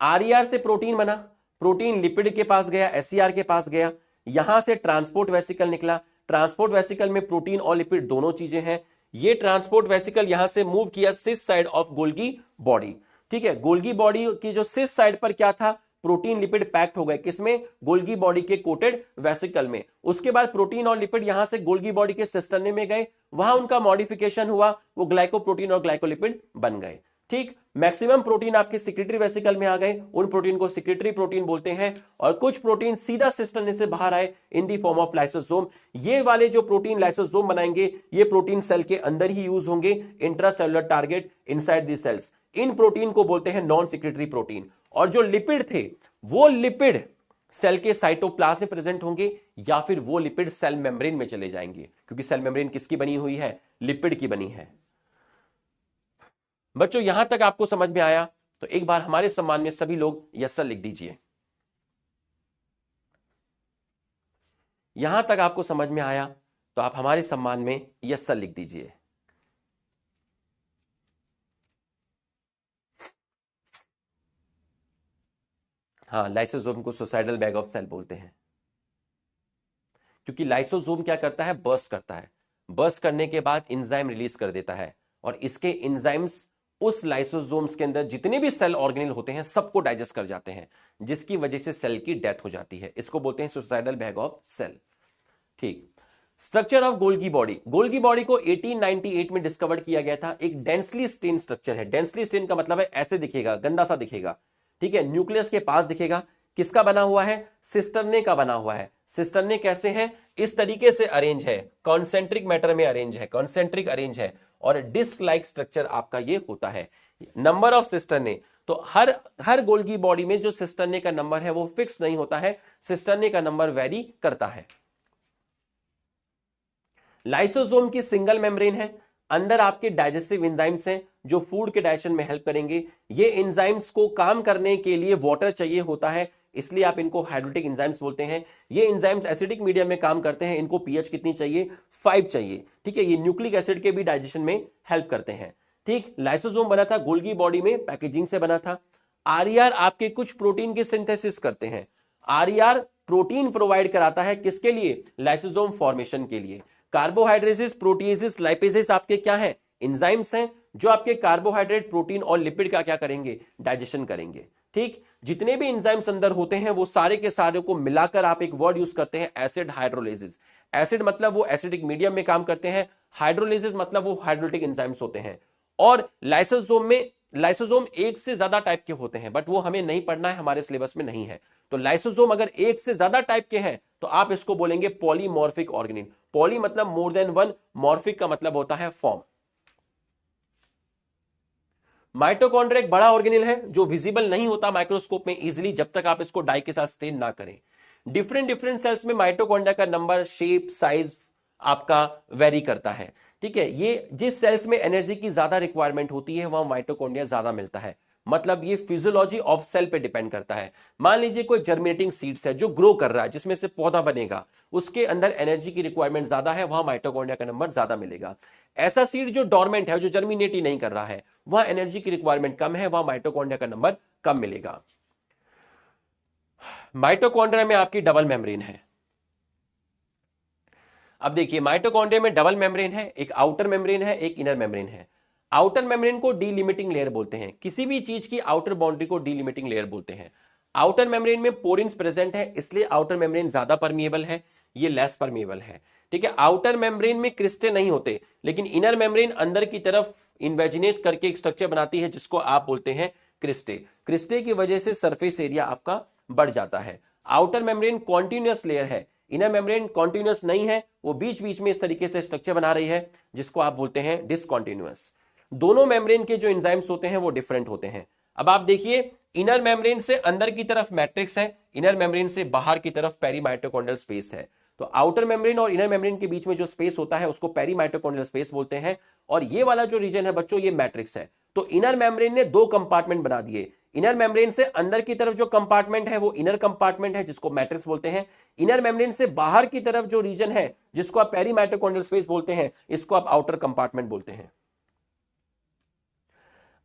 आरईआर से प्रोटीन बना, प्रोटीन लिपिड के पास गया, एसईआर के पास गया। यहां से ट्रांसपोर्ट वेसिकल निकला। ट्रांसपोर्ट वेसिकल में प्रोटीन और लिपिड दोनों चीजें हैं। ये ट्रांसपोर्ट वेसिकल यहां से मूव किया सिस साइड ऑफ गोल्गी बॉडी। ठीक है, गोल्गी बॉडी की जो सिस साइड पर क्या था, प्रोटीन लिपिड पैक्ड हो गए, किसमें, गोल्गी बॉडी के कोटेड वेसिकल में। उसके बाद प्रोटीन और लिपिड यहां से गोल्गी बॉडी के सिस्टर्ने में गए, वहां उनका मॉडिफिकेशन हुआ, वो ग्लाइकोप्रोटीन और ग्लाइकोलिपिड बन गए। ठीक, मैक्सिमम प्रोटीन आपके सिक्रेटरी वेसिकल में आ गए, उन प्रोटीन को सिक्रेटरी प्रोटीन बोलते हैं, और कुछ प्रोटीन सीधा सिस्टर्ने से बाहर आए इन दी फॉर्म ऑफ लाइसोसोम। ये वाले जो प्रोटीन लाइसोसोम बनाएंगे, ये प्रोटीन सेल के अंदर ही यूज होंगे, intracellular target inside the cells. इन प्रोटीन को बोलते हैं नॉन सिक्रेटरी प्रोटीन। और जो लिपिड थे, वो लिपिड सेल के साइटोप्लाज्म में प्रेजेंट होंगे, या फिर वो लिपिड सेल मेम्ब्रेन में चले जाएंगे, क्योंकि सेल मेम्ब्रेन किसकी बनी हुई है, लिपिड की बनी है। बच्चों यहां तक आपको समझ में आया, तो एक बार हमारे सम्मान में सभी लोग यस सर लिख दीजिए। यहां तक आपको समझ में आया तो आप हमारे सम्मान में यस सर लिख दीजिए। हाँ, लाइसोसोम को सुसाइडल बैग ऑफ सेल बोलते हैं, क्योंकि लाइसोसोम क्या करता है, बर्स्ट करता है। बर्स्ट करने के बाद एंजाइम रिलीज कर देता है, और इसके एंजाइम्स उस लाइसोसोम्स के अंदर जितने भी सेल ऑर्गेनेल होते हैं सबको डाइजेस्ट कर जाते हैं, जिसकी वजह से सेल की डेथ हो जाती है। इसको बोलते हैं सुसाइडल बैग ऑफ सेल। ठीक, structure of Golgi body. Golgi body को 1898 में डिस्कवर किया गया था। एक डेंसली स्टेन स्ट्रक्चर है। डेंसली स्टेन का मतलब है ऐसे दिखेगा, गंदा सा दिखेगा। ठीक है, न्यूक्लियस के पास दिखेगा। किसका बना हुआ है, सिस्टर्ने का बना हुआ है। सिस्टर्ने कैसे हैं, इस तरीके से अरेंज है, कॉन्सेंट्रिक मैटर में अरेंज है, कॉन्सेंट्रिक अरेंज है, और डिस्क लाइक स्ट्रक्चर आपका ये होता है। नंबर ऑफ सिस्टर्ने, तो हर गोल्गी बॉडी में जो सिस्टर्ने का नंबर है वो फिक्स नहीं होता है, सिस्टर्ने का नंबर वेरी करता है। लाइसोसोम की सिंगल मेम्ब्रेन है, अंदर आपके डाइजेस्टिव एंजाइम्स हैं जो फूड के डाइजेशन में हेल्प करेंगे। ये एंजाइम्स को काम करने के लिए वाटर चाहिए होता है, इसलिए आप इनको हाइड्रोटिक एंजाइम्स बोलते हैं। ये एंजाइम्स एसिडिक मीडियम में काम करते हैं, इनको पीएच कितनी चाहिए, 5 चाहिए। ठीक है, ये न्यूक्लिक एसिड के भी डाइजेशन में हेल्प करते हैं। ठीक, लाइसोसोम बना था गोल्गी बॉडी में, पैकेजिंग से बना था। आरईआर आपके कुछ प्रोटीन की सिंथेसिस करते हैं। आरईआर प्रोटीन प्रोवाइड कराता है, किसके लिए, लाइसोसोम फॉर्मेशन के लिए। कार्बोहाइड्रेसिस, प्रोटीएसिस, लाइपेजेस आपके क्या हैं, एंजाइम्स हैं, जो आपके कार्बोहाइड्रेट, प्रोटीन और लिपिड का क्या करेंगे, डाइजेशन करेंगे। ठीक, जितने भी एंजाइम्स अंदर होते हैं वो सारे के सारे को मिलाकर आप एक वर्ड यूज करते हैं, एसिड हाइड्रोलिसिस। एसिड मतलब वो एसिडिक मीडियम में काम करते हैं, हाइड्रोलिसिस मतलब वो हाइड्रोलिटिक एंजाइम्स होते हैं। और लाइसोसोम में लाइसोसोम एक से ज्यादा टाइप के होते हैं, बट वो हमें नहीं पढ़ना है, हमारे सिलेबस में नहीं है। तो लाइसोसोम अगर एक से ज्यादा टाइप के हैं तो आप इसको बोलेंगे पॉलीमॉर्फिक ऑर्गेनिल। पॉली मतलब मोर देन वन, मॉर्फिक का मतलब होता है फॉर्म। माइटोकॉन्ड्रिया एक बड़ा ऑर्गेनिल है जो विजिबल नहीं होता माइक्रोस्कोप में इजीली जब तक आप इसको डाई के साथ स्टेन ना करें। डिफरेंट डिफरेंट सेल्स में माइटोकॉन्ड्रिया का नंबर, शेप, साइज आपका वेरी करता है। ठीक है, ये जिस सेल्स में एनर्जी की ज्यादा रिक्वायरमेंट होती है वहां माइटोकॉन्ड्रिया ज्यादा मिलता है। मतलब ये फिजियोलॉजी ऑफ सेल पे डिपेंड करता है। मान लीजिए कोई जर्मिनेटिंग सीड्स है जो ग्रो कर रहा है, जिसमें से पौधा बनेगा, उसके अंदर एनर्जी की रिक्वायरमेंट ज्यादा है, वहां माइटोकॉन्ड्रिया का नंबर ज्यादा मिलेगा। ऐसा सीड जो डोरमेंट है, जो जर्मिनेट ही नहीं कर रहा है, वहां एनर्जी की रिक्वायरमेंट कम है, वहां माइटोकॉन्ड्रिया का नंबर कम मिलेगा। माइटोकॉन्ड्रिया में आपकी डबल मेम्ब्रेन है। अब देखिए माइटोकॉन्ड्रिया में डबल मेम्ब्रेन है, एक आउटर मेम्ब्रेन है, एक इनर मेम्ब्रेन है। आउटर मेम्ब्रेन को डीलिमिटिंग लेयर बोलते हैं, किसी भी चीज की आउटर बाउंड्री को डीलिमिटिंग लेयर बोलते हैं। आउटर मेम्ब्रेन में पोरिन्स प्रेजेंट है, इसलिए आउटर मेम्ब्रेन ज्यादा परमिएबल है, ये लेस परमिएबल है। ठीक है, आउटर मेम्ब्रेन में क्रिस्टे नहीं होते, लेकिन इनर मेम्ब्रेन अंदर की तरफ इन्वेजिनेट करके एक स्ट्रक्चर बनाती है जिसको आप बोलते हैं क्रिस्टे। क्रिस्टे की वजह से सरफेस एरिया आपका बढ़ जाता है। आउटर मेम्ब्रेन कॉन्टिन्यूअस लेयर है, इनर मेम्ब्रेन कॉन्टिन्यूअस नहीं है, वो बीच बीच में इस तरीके से स्ट्रक्चर बना रही है जिसको आप बोलते हैं डिसकॉन्टिन्यूअस। दोनों मेम्ब्रेन के जो एंजाइम्स होते हैं वो डिफरेंट होते हैं। अब आप देखिए इनर मेम्ब्रेन से अंदर की तरफ मैट्रिक्स है, इनर मेम्ब्रेन से बाहर की तरफ पेरीमाइटोकॉन्ड्रियल स्पेस है। तो आउटर मेम्ब्रेन और इनर मेम्ब्रेन के बीच में जो स्पेस होता है उसको पेरीमाइटोकॉन्ड्रियल स्पेस बोलते हैं, और ये वाला जो रीजन है बच्चों ये मैट्रिक्स है। तो इनर मेम्ब्रेन ने दो कंपार्टमेंट बना दिए। इनर मेम्ब्रेन से अंदर की तरफ जो कंपार्टमेंट है वो इनर कंपार्टमेंट है जिसको मैट्रिक्स बोलते हैं। इनर मेम्ब्रेन से बाहर की तरफ जो रीजन है जिसको आप पेरीमाइटोकॉन्ड्रियल स्पेस बोलते हैं, इसको आप आउटर कंपार्टमेंट बोलते हैं।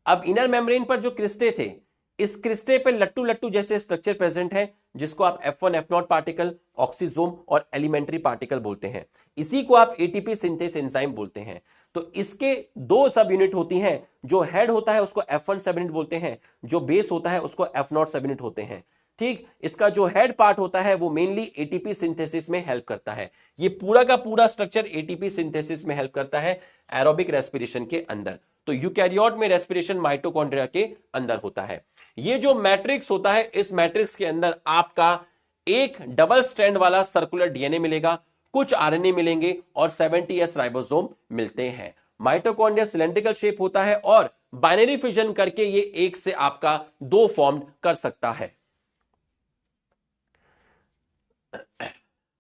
अब इनर मेम्ब्रेन पर जो क्रिस्टे थे, इस क्रिस्टे पे लट्टू लट्टू जैसे स्ट्रक्चर प्रेजेंट है जिसको आप F1 F0 पार्टिकल, ऑक्सीजोम और एलिमेंट्री पार्टिकल बोलते हैं। इसी को आप एटीपी सिंथेस एंजाइम बोलते हैं। तो इसके दो सब यूनिट होती हैं, जो हेड होता है उसको F1 सब यूनिट बोलते हैं, जो बेस होता है उसको F0 सब यूनिट होते हैं। ठीक, इसका जो हेड पार्ट होता है वो मेनली एटीपी सिंथेसिस में हेल्प करता है। ये पूरा का पूरा स्ट्रक्चर एटीपी सिंथेसिस में हेल्प करता है एरोबिक रेस्पिरेशन के अंदर। तो यूकैरियोट में रेस्पिरेशन माइटोकॉन्ड्रिया के अंदर होता है। ये जो मैट्रिक्स होता है, इस मैट्रिक्स के अंदर आपका एक डबल स्ट्रैंड वाला सर्कुलर डीएनए मिलेगा, कुछ आरएनए मिलेंगे और 70s राइबोसोम मिलते हैं। माइटोकॉन्ड्रिया सिलेंड्रिकल शेप होता है और बाइनरी फिजन करके ये एक से आपका दो फॉर्म कर सकता है।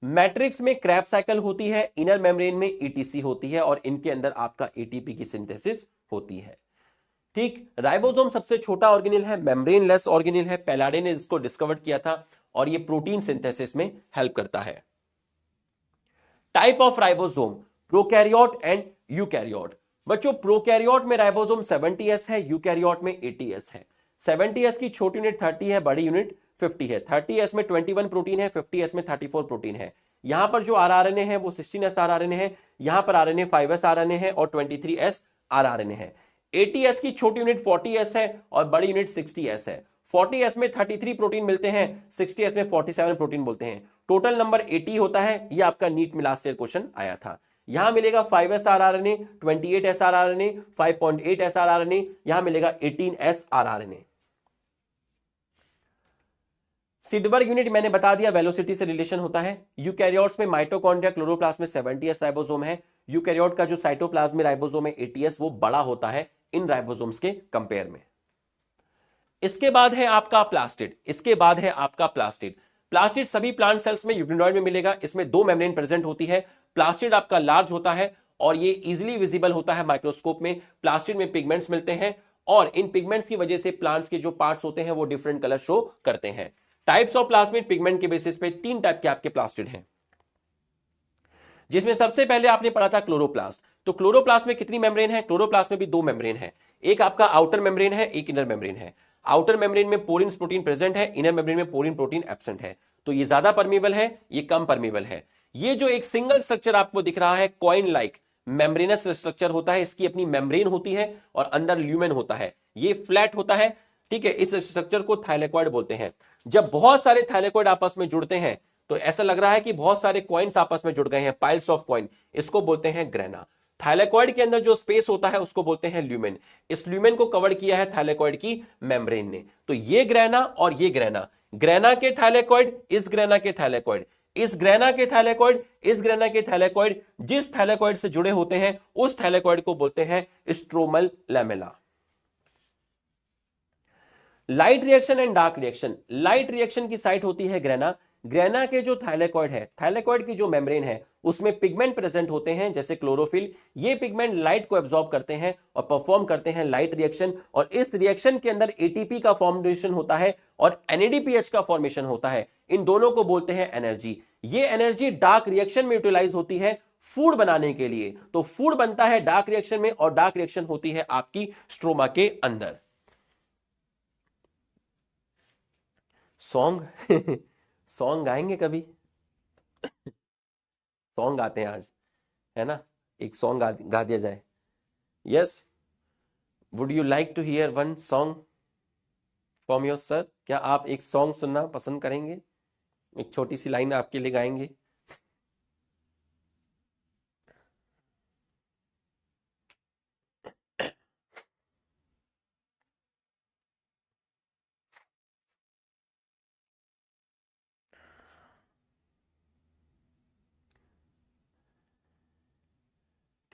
मैट्रिक्स में क्रैब साइकिल होती है, इनर मेम्ब्रेन में ईटीसी होती है और इनके अंदर आपका एटीपी की सिंथेसिस होती है। ठीक, राइबोसोम सबसे छोटा ऑर्गेनिल है, मेम्ब्रेन लेस ऑर्गेनिल है, पैलाडे ने इसको डिस्कवर किया था और ये प्रोटीन सिंथेसिस में हेल्प करता है। Type of ribosome, prokaryote and eukaryote. बच्चों प्रोकैरियोट में राइबोसोम 70s है, यूकैरियोट में 80s है। 70s की छोटी यूनिट 30 है, बड़ी यूनिट 50 है। 30s में 21 प्रोटीन है, 50s में 34 प्रोटीन है। यहां पर जो आरआरएनए है वो 16s आरआरएनए है, यहां पर आरएनए 5s आरआरएनए है और 23s आरआरएनए है। 80s की छोटी यूनिट 40s है और बड़ी यूनिट 60s है। 40s में 33 प्रोटीन मिलते हैं, 60s में 47 प्रोटीन बोलते हैं। टोटल नंबर 80 होता है। ये आपका नीट में लास्ट ईयर क्वेश्चन आया था। यहां मिलेगा 5s rRNA, 28s rRNA, 5.8s rRNA, यहां मिलेगा 18s आरआरएनए। सिडबर्ग यूनिट मैंने बता दिया, वेलोसिटी से रिलेशन होता है। यूकैरियोट्स में माइटोकॉन्ड्रिया क्लोरोप्लास्ट में 70s राइबोसोम है। यूकैरियोट का जो साइटोप्लाज्म में राइबोसोम है 80s, वो बड़ा होता है इन राइबोसोम्स के कंपेयर में। इसके बाद है आपका प्लास्टिड। इसके बाद है आपका प्लास्टिड। प्लास्टिड सभी प्लांट सेल्स में यूग्लिनॉइड में मिलेगा। इसमें दो मेम्ब्रेन प्रेजेंट होती है। प्लास्टिड आपका लार्ज होता है और ये इजिली विजिबल होता है माइक्रोस्कोप में। प्लास्टिड में पिगमेंट्स मिलते हैं और इन पिगमेंट्स की वजह से प्लांट्स के जो पार्ट्स होते हैं वो डिफरेंट कलर शो करते हैं। टाइप्स ऑफ प्लाज्मिड पिगमेंट के बेसिस पे तीन टाइप के आपके प्लास्टिड हैं, जिसमें सबसे पहले आपने पढ़ा था क्लोरोप्लास्ट। तो क्लोरोप्लास्ट में कितनी मेम्ब्रेन है? क्लोरोप्लास्ट में भी दो मेम्ब्रेन है, एक आपका आउटर मेम्ब्रेन है, एक इनर मेम्ब्रेन है। आउटर मेम्ब्रेन में पोरिन्स प्रोटीन प्रेजेंट है, इनर मेम्ब्रेन में पोरिन प्रोटीन एब्सेंट है। तो ये ज्यादा परमिएबल है, ये कम परमिएबल है। ये जो एक सिंगल स्ट्रक्चर आपको दिख रहा है कॉइन लाइक मेम्ब्रेनस स्ट्रक्चर होता है, इसकी अपनी मेम्ब्रेन होती है और अंदर ल्यूमेन होता है, ये फ्लैट होता है। ठीक है, इस स्ट्रक्चर को थाइलेकॉइड बोलते हैं। जब बहुत सारे थाइलेकॉइड आपस में जुड़ते हैं तो ऐसा लग रहा है कि बहुत सारे कॉइन्स आपस में जुड़ गए हैं, पाइल्स ऑफ कॉइन, इसको बोलते हैं ग्रेना। थाइलेकॉइड के अंदर जो स्पेस होता है उसको बोलते हैं ल्यूमेन। इस ल्यूमेन को कवर किया है थाइलेकॉइड की मेम्ब्रेन ने। तो ये ग्रेना और ये ग्रेना, ग्रेना के थाइलेकॉइड, इस ग्रेना के थाइलेकॉइड, इस ग्रेना के थाइलेकॉइड, इस ग्रेना के थाइलेकॉइड, जिस थाइलेकॉइड से जुड़े होते हैं उस थाइलेकॉइड को बोलते हैं stromal lamella. Light reaction and dark reaction. Light reaction की साइट होती है ग्रेना। ग्रेना के जो थाइलेकॉइड है, थाइलेकॉइड की जो मेम्ब्रेन है उसमें पिगमेंट प्रेजेंट होते हैं जैसे क्लोरोफिल। ये पिगमेंट लाइट को एब्जॉर्ब करते हैं और परफॉर्म करते हैं लाइट रिएक्शन, और इस रिएक्शन के अंदर एटीपी का फॉर्मेशन होता है और एनएडीपीएच का फॉर्मेशन होता है। इन दोनों को बोलते हैं एनर्जी। ये एनर्जी डार्क रिएक्शन में यूटिलाइज होती है फूड बनाने के लिए। तो फूड बनता है डार्क रिएक्शन में और डार्क रिएक्शन होती है आपकी स्ट्रोमा के अंदर। सॉन्ग सॉन्ग गाएंगे कभी? सॉन्ग गाते हैं आज, है ना? एक सॉन्ग गा दिया जाए। Yes, would you like to hear one song from your sir? क्या आप एक सॉन्ग सुनना पसंद करेंगे? एक छोटी सी लाइन आपके लिए गाएंगे।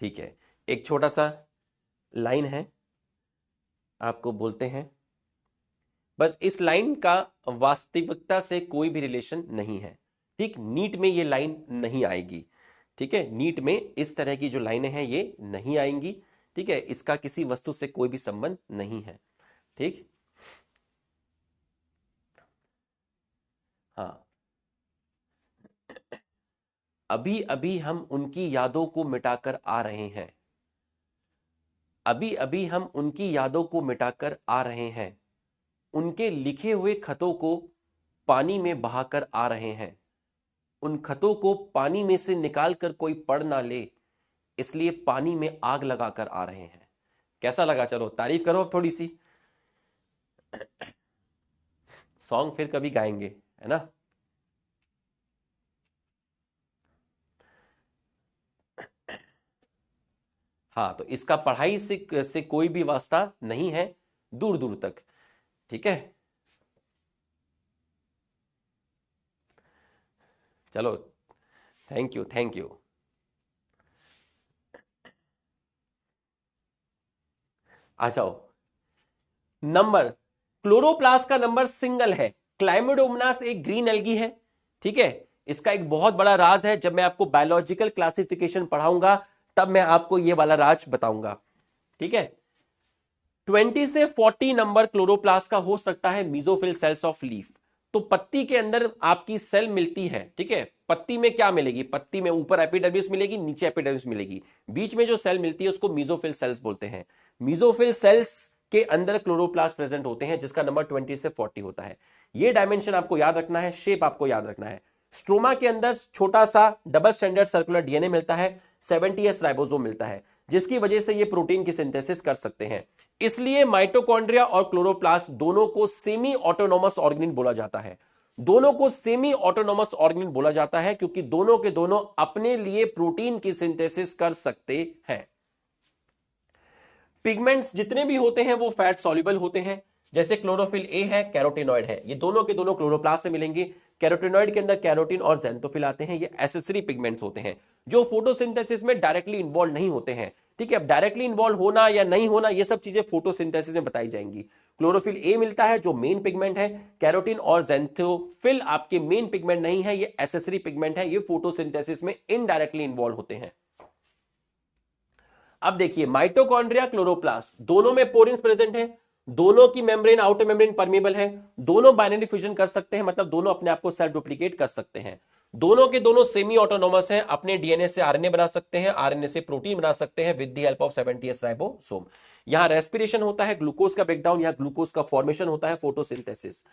ठीक है, एक छोटा सा लाइन है, आपको बोलते हैं। बस इस लाइन का वास्तविकता से कोई भी रिलेशन नहीं है। ठीक, नीट में ये लाइन नहीं आएगी। ठीक है, नीट में इस तरह की जो लाइनें हैं ये नहीं आएंगी। ठीक है, इसका किसी वस्तु से कोई भी संबंध नहीं है। ठीक, हाँ। अभी अभी हम उनकी यादों को मिटाकर आ रहे हैं। अभी अभी हम उनकी यादों को मिटाकर आ रहे हैं। उनके लिखे हुए खतों को पानी में बहाकर आ रहे हैं। उन खतों को पानी में से निकालकर कोई पढ़ ना ले, इसलिए पानी में आग लगाकर आ रहे हैं। कैसा लगा? चलो तारीफ करो अब थोड़ी सी। सॉन्ग फिर कभी गाएंगे, है ना? हाँ, तो इसका पढ़ाई से कोई भी वास्ता नहीं है दूर दूर तक। ठीक है, चलो, थैंक यू, थैंक यू। आ जाओ। नंबर, क्लोरोप्लास्ट का नंबर सिंगल है। क्लाइमेडोमोनास एक ग्रीन एल्गी है। ठीक है, इसका एक बहुत बड़ा राज है। जब मैं आपको बायोलॉजिकल क्लासिफिकेशन पढ़ाऊंगा तब मैं आपको यह वाला राज बताऊंगा। ठीक है, 20 से 40 नंबर क्लोरोप्लास्ट का हो सकता है मीजोफिल सेल्स ऑफ लीफ। तो पत्ती के अंदर आपकी सेल मिलती है। ठीक है, पत्ती में क्या मिलेगी? पत्ती में ऊपर एपिडर्मिस मिलेगी, नीचे एपिडर्मिस मिलेगी, बीच में जो सेल मिलती है उसको मीजोफिल सेल्स बोलते हैं। मीजोफिल सेल्स के अंदर क्लोरोप्लास्ट प्रेजेंट होते हैं जिसका नंबर 20 से 40 होता है। ये डायमेंशन आपको याद रखना है, शेप आपको याद रखना है। स्ट्रोमा के अंदर छोटा सा डबल स्टैंडर्ड सर्कुलर डीएनए मिलता है, 70S राइबोसोम मिलता है, जिसकी वजह से ये प्रोटीन की सिंथेसिस कर सकते हैं। इसलिए माइटोकॉन्ड्रिया और क्लोरोप्लास्ट दोनों को सेमी ऑटोनोमस ऑर्गेनिल बोला जाता है। दोनों को सेमी ऑटोनोमस ऑर्गेनिल बोला जाता है क्योंकि दोनों के दोनों अपने लिए प्रोटीन की सिंथेसिस कर सकते हैं। पिगमेंट्स जितने भी होते हैं वो फैट सॉल्युबल होते हैं। जैसे क्लोरोफिल ए है, कैरोटिनॉइड है, ये दोनों के दोनों क्लोरोप्लास्ट से मिलेंगे। कैरोटिनॉइड के अंदर कैरोटीन और ज़ैंथोफिल आते हैं, ये एसेसरी पिगमेंट्स होते हैं जो फोटोसिंथेसिस में डायरेक्टली इन्वॉल्व नहीं होते हैं। ठीक है, अब डायरेक्टली इन्वॉल्व होना या नहीं होना ये सब चीजें फोटोसिंथेसिस में बताई जाएंगी। क्लोरोफिल ए मिलता है जो मेन पिगमेंट है, कैरोटीन और ज़ैंथोफिल आपके मेन पिगमेंट नहीं है, ये एसेसरी पिगमेंट है, ये फोटोसिंथेसिस में इनडायरेक्टली इन्वॉल्व होते हैं। अब देखिए, माइटोकॉन्ड्रिया, क्लोरोप्लास्ट दोनों में पोरिन्स प्रेजेंट है, दोनों की मेम्ब्रेन आउटर मेम्ब्रेन परमेबल है, दोनों बाइनरी फ्यूजन कर सकते हैं, मतलब दोनों अपने आप को सेल्फ डुप्लीकेट कर सकते हैं, दोनों के दोनों सेमी ऑटोनोमस हैं, अपने डीएनए से आरएनए बना सकते हैं, आरएनए से प्रोटीन बना सकते हैं with the help of 70S ribosome. यहां रेस्पिरेशन होता है, ग्लूकोज का ब्रेकडाउन, यहां ग्लूकोज का फॉर्मेशन होता है, फोटोसिंथेसिस।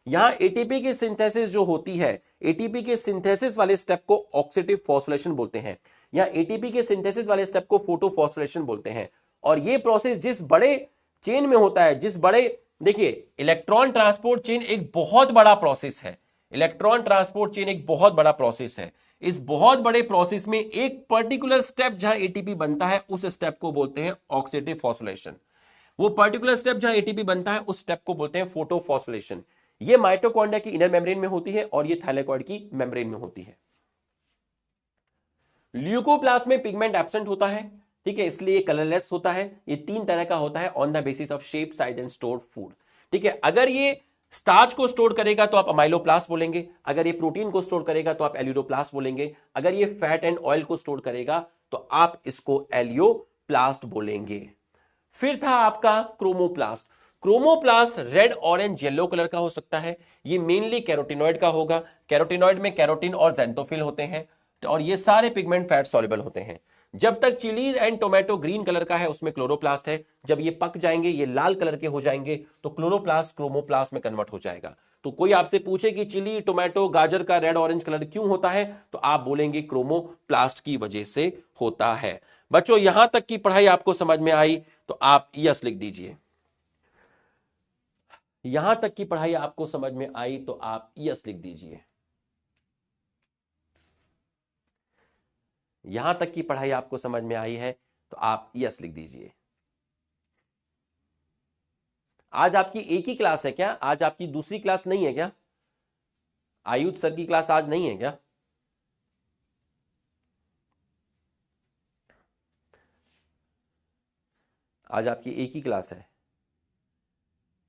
यहां एटीपी की सिंथेसिस जो होती है, एटीपी के सिंथेसिस वाले स्टेप को ऑक्सीडेटिव फॉस्फोरिलेशन बोलते हैं। यहां एटीपी के सिंथेसिस वाले स्टेप को फोटोफॉस्फोरिलेशन बोलते हैं। और ये प्रोसेस जिस बड़े चेन में होता है, जिस बड़े, देखिए इलेक्ट्रॉन ट्रांसपोर्ट चेन एक बहुत बड़ा प्रोसेस है। इलेक्ट्रॉन ट्रांसपोर्ट चेन एक बहुत बड़ा प्रोसेस है। इस बहुत बड़े प्रोसेस में एक पर्टिकुलर स्टेप जहां एटीपी बनता है उस स्टेप को बोलते हैं ऑक्सीडेटिव फॉस्फोरिलेशन। वो पर्टिकुलर स्टेप जहां एटीपी बनता है उस स्टेप को बोलते हैं फोटोफॉस्फोरिलेशन। ये माइटोकॉन्ड्रिया की इनर मेम्ब्रेन में होती है और ये थाइलेकॉइड की मेम्ब्रेन में होती है। ल्यूकोप्लास्ट में पिगमेंट एब्सेंट होता है, ठीक है, इसलिए ये कलरलेस होता है। ये 3 तरह का होता है on the basis of shape, size and stored food. ठीक है, अगर ये स्टार्च को स्टोर करेगा तो आप अमाइलोप्लास्ट बोलेंगे, अगर ये प्रोटीन को स्टोर करेगा तो आप एल्यूरोप्लास्ट बोलेंगे, अगर ये फैट एंड ऑयल को स्टोर करेगा तो आप इसको एलियोप्लास्ट बोलेंगे। फिर था आपका chromoplast. Chromoplast red, orange, yellow colour का हो सकता है। ये मेनली कैरोटिनॉइड का होगा। कैरोटिनॉइड में कैरोटीन और ज़ैंथोफिल होते हैं और ये सारे पिगमेंट फैट सॉल्युबल होते हैं। जब तक chillies and tomato green colour का है उसमें क्लोरोप्लास्ट है। जब ये पक जाएंगे, ये लाल कलर के हो जाएंगे तो क्लोरोप्लास्ट क्रोमोप्लास्ट में कन्वर्ट हो जाएगा। तो कोई आपसे पूछे कि चिली, टोमेटो, गाजर का रेड ऑरेंज कलर क्यों होता है तो आप बोलेंगे क्रोमोप्लास्ट की वजह से होता है। बच्चों यहां तक की पढ़ाई आपको समझ में आई तो आप यस लिख दीजिए। यहां तक की पढ़ाई आपको समझ में आई तो आप यस लिख दीजिए। यहां तक की पढ़ाई आपको समझ में आई है तो आप यस लिख दीजिए। आज आपकी एक ही क्लास है क्या? आज आपकी दूसरी क्लास नहीं है क्या? आयुष सर की क्लास आज नहीं है क्या? आज आपकी एक ही क्लास है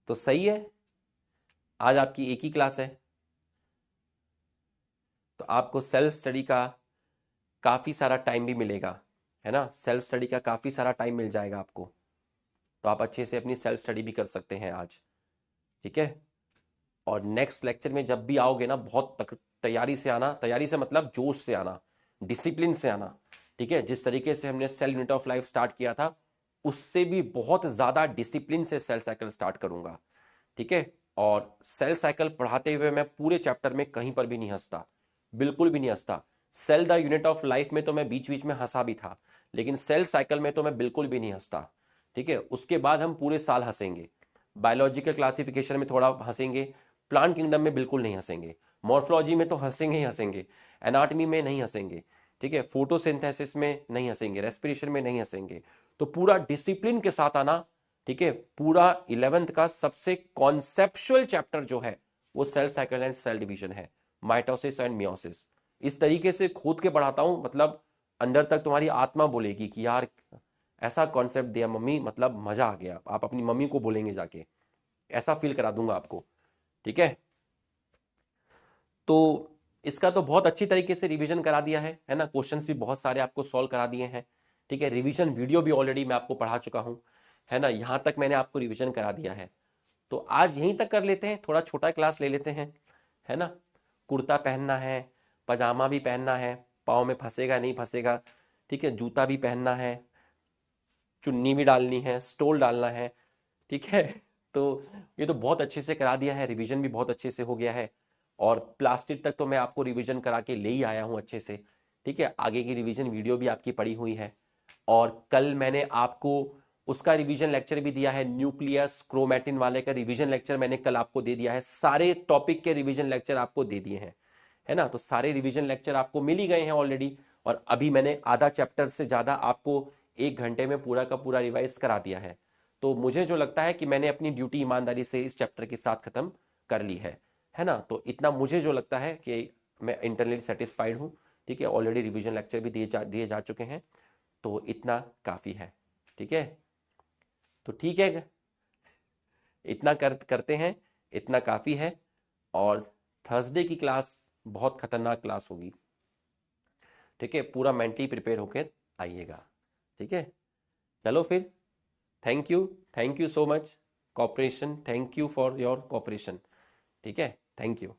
तो सही है। आज आपकी एक ही क्लास है तो आपको सेल्फ स्टडी का काफी सारा टाइम भी मिलेगा, है ना। सेल्फ स्टडी का काफी सारा टाइम मिल जाएगा आपको, तो आप अच्छे से अपनी सेल्फ स्टडी भी कर सकते हैं आज, ठीक है। और नेक्स्ट लेक्चर में जब भी आओगे ना, बहुत तैयारी से आना। तैयारी से मतलब जोश से आना, डिसिप्लिन से आना, ठीक है। जिस तरीके से हमने cell unit of life start किया था उससे भी बहुत ज्यादा डिसिप्लिन से सेल साइकिल स्टार्ट करूंगा, ठीक है। और सेल साइकिल पढ़ाते हुए मैं पूरे चैप्टर में कहीं पर भी नहीं हंसता, बिल्कुल भी नहीं हंसता। Cell the unit of life में तो मैं बीच बीच में हंसा भी था, लेकिन सेल साइकिल में तो मैं बिल्कुल भी नहीं हंसता, ठीक है। उसके बाद हम पूरे साल हंसेंगे। बायोलॉजिकल क्लासिफिकेशन में थोड़ा हंसेंगे, प्लांट किंगडम में बिल्कुल नहीं हंसेंगे, मॉर्फोलॉजी में तो हंसेंगे ही हंसेंगे, एनाटॉमी में नहीं हंसेंगे, ठीक है, फोटोसिंथेसिस में नहीं हंसेंगे, रेस्पिरेशन में नहीं हंसेंगे। तो पूरा डिसिप्लिन के साथ आना, ठीक है। पूरा 11th का सबसे कॉन्सेप्चुअल चैप्टर जो है वो cell cycle and cell division है, माइटोसिस एंड मियोसिस। इस तरीके से खोद के पढ़ाता हूं, मतलब अंदर तक तुम्हारी आत्मा बोलेगी कि यार ऐसा कॉन्सेप्ट दिया मम्मी, मतलब मजा आ गया। आप अपनी मम्मी को बोलेंगे जाके, ऐसा फील करा दूंगा आपको, ठीक है। तो इसका तो बहुत अच्छी तरीके से रिवीजन करा दिया है ना। क्वेश्चंस भी बहुत सारे आपको सॉल्व करा दिए हैं, ठीक है। रिवीजन वीडियो भी ऑलरेडी मैं आपको पढ़ा चुका हूं, है ना। यहां तक मैंने आपको रिवीजन करा दिया है। तो आज यहीं तक कर लेते हैं, थोड़ा छोटा क्लास ले लेते हैं, है ना। कुर्ता पहनना है, पजामा भी पहनना है, पाँव में फंसेगा नहीं फंसेगा, ठीक है, जूता भी पहनना है, चुन्नी भी डालनी है, स्टोल डालना है, ठीक है। तो ये तो बहुत अच्छे से करा दिया है, रिवीजन भी बहुत अच्छे से हो गया है। और प्लास्टिक तक तो मैं आपको रिवीजन करा के ले ही आया हूँ अच्छे से, ठीक है। आगे की रिवीजन वीडियो भी आपकी पड़ी हुई है। और कल मैंने आपको उसका रिवीजन लेक्चर भी दिया है, न्यूक्लियस क्रोमैटिन वाले का रिवीजन लेक्चर मैंने कल आपको दे दिया है। सारे टॉपिक के रिवीजन लेक्चर आपको दे दिए हैं, है ना। तो सारे रिवीजन लेक्चर आपको मिल ही गए हैं ऑलरेडी। और अभी मैंने आधा चैप्टर से ज्यादा आपको 1 घंटे में पूरा का पूरा रिवाइज करा दिया है। तो मुझे जो लगता है कि मैंने अपनी ड्यूटी ईमानदारी से इस चैप्टर के साथ खत्म कर ली है ना। तो इतना मुझे जो लगता है कि मैं इंटरनली सेटिस्फाइड हूँ, ठीक है। ऑलरेडी रिवीजन लेक्चर भी दिए जा चुके हैं, तो इतना काफ़ी है, ठीक है। तो ठीक है, इतना करते हैं, इतना काफ़ी है। और थर्सडे की क्लास बहुत खतरनाक क्लास होगी, ठीक है। पूरा मेंटली प्रिपेयर होकर आइएगा, ठीक है। चलो फिर, thank you so much cooperation, thank you for your cooperation, ठीक है, थैंक यू।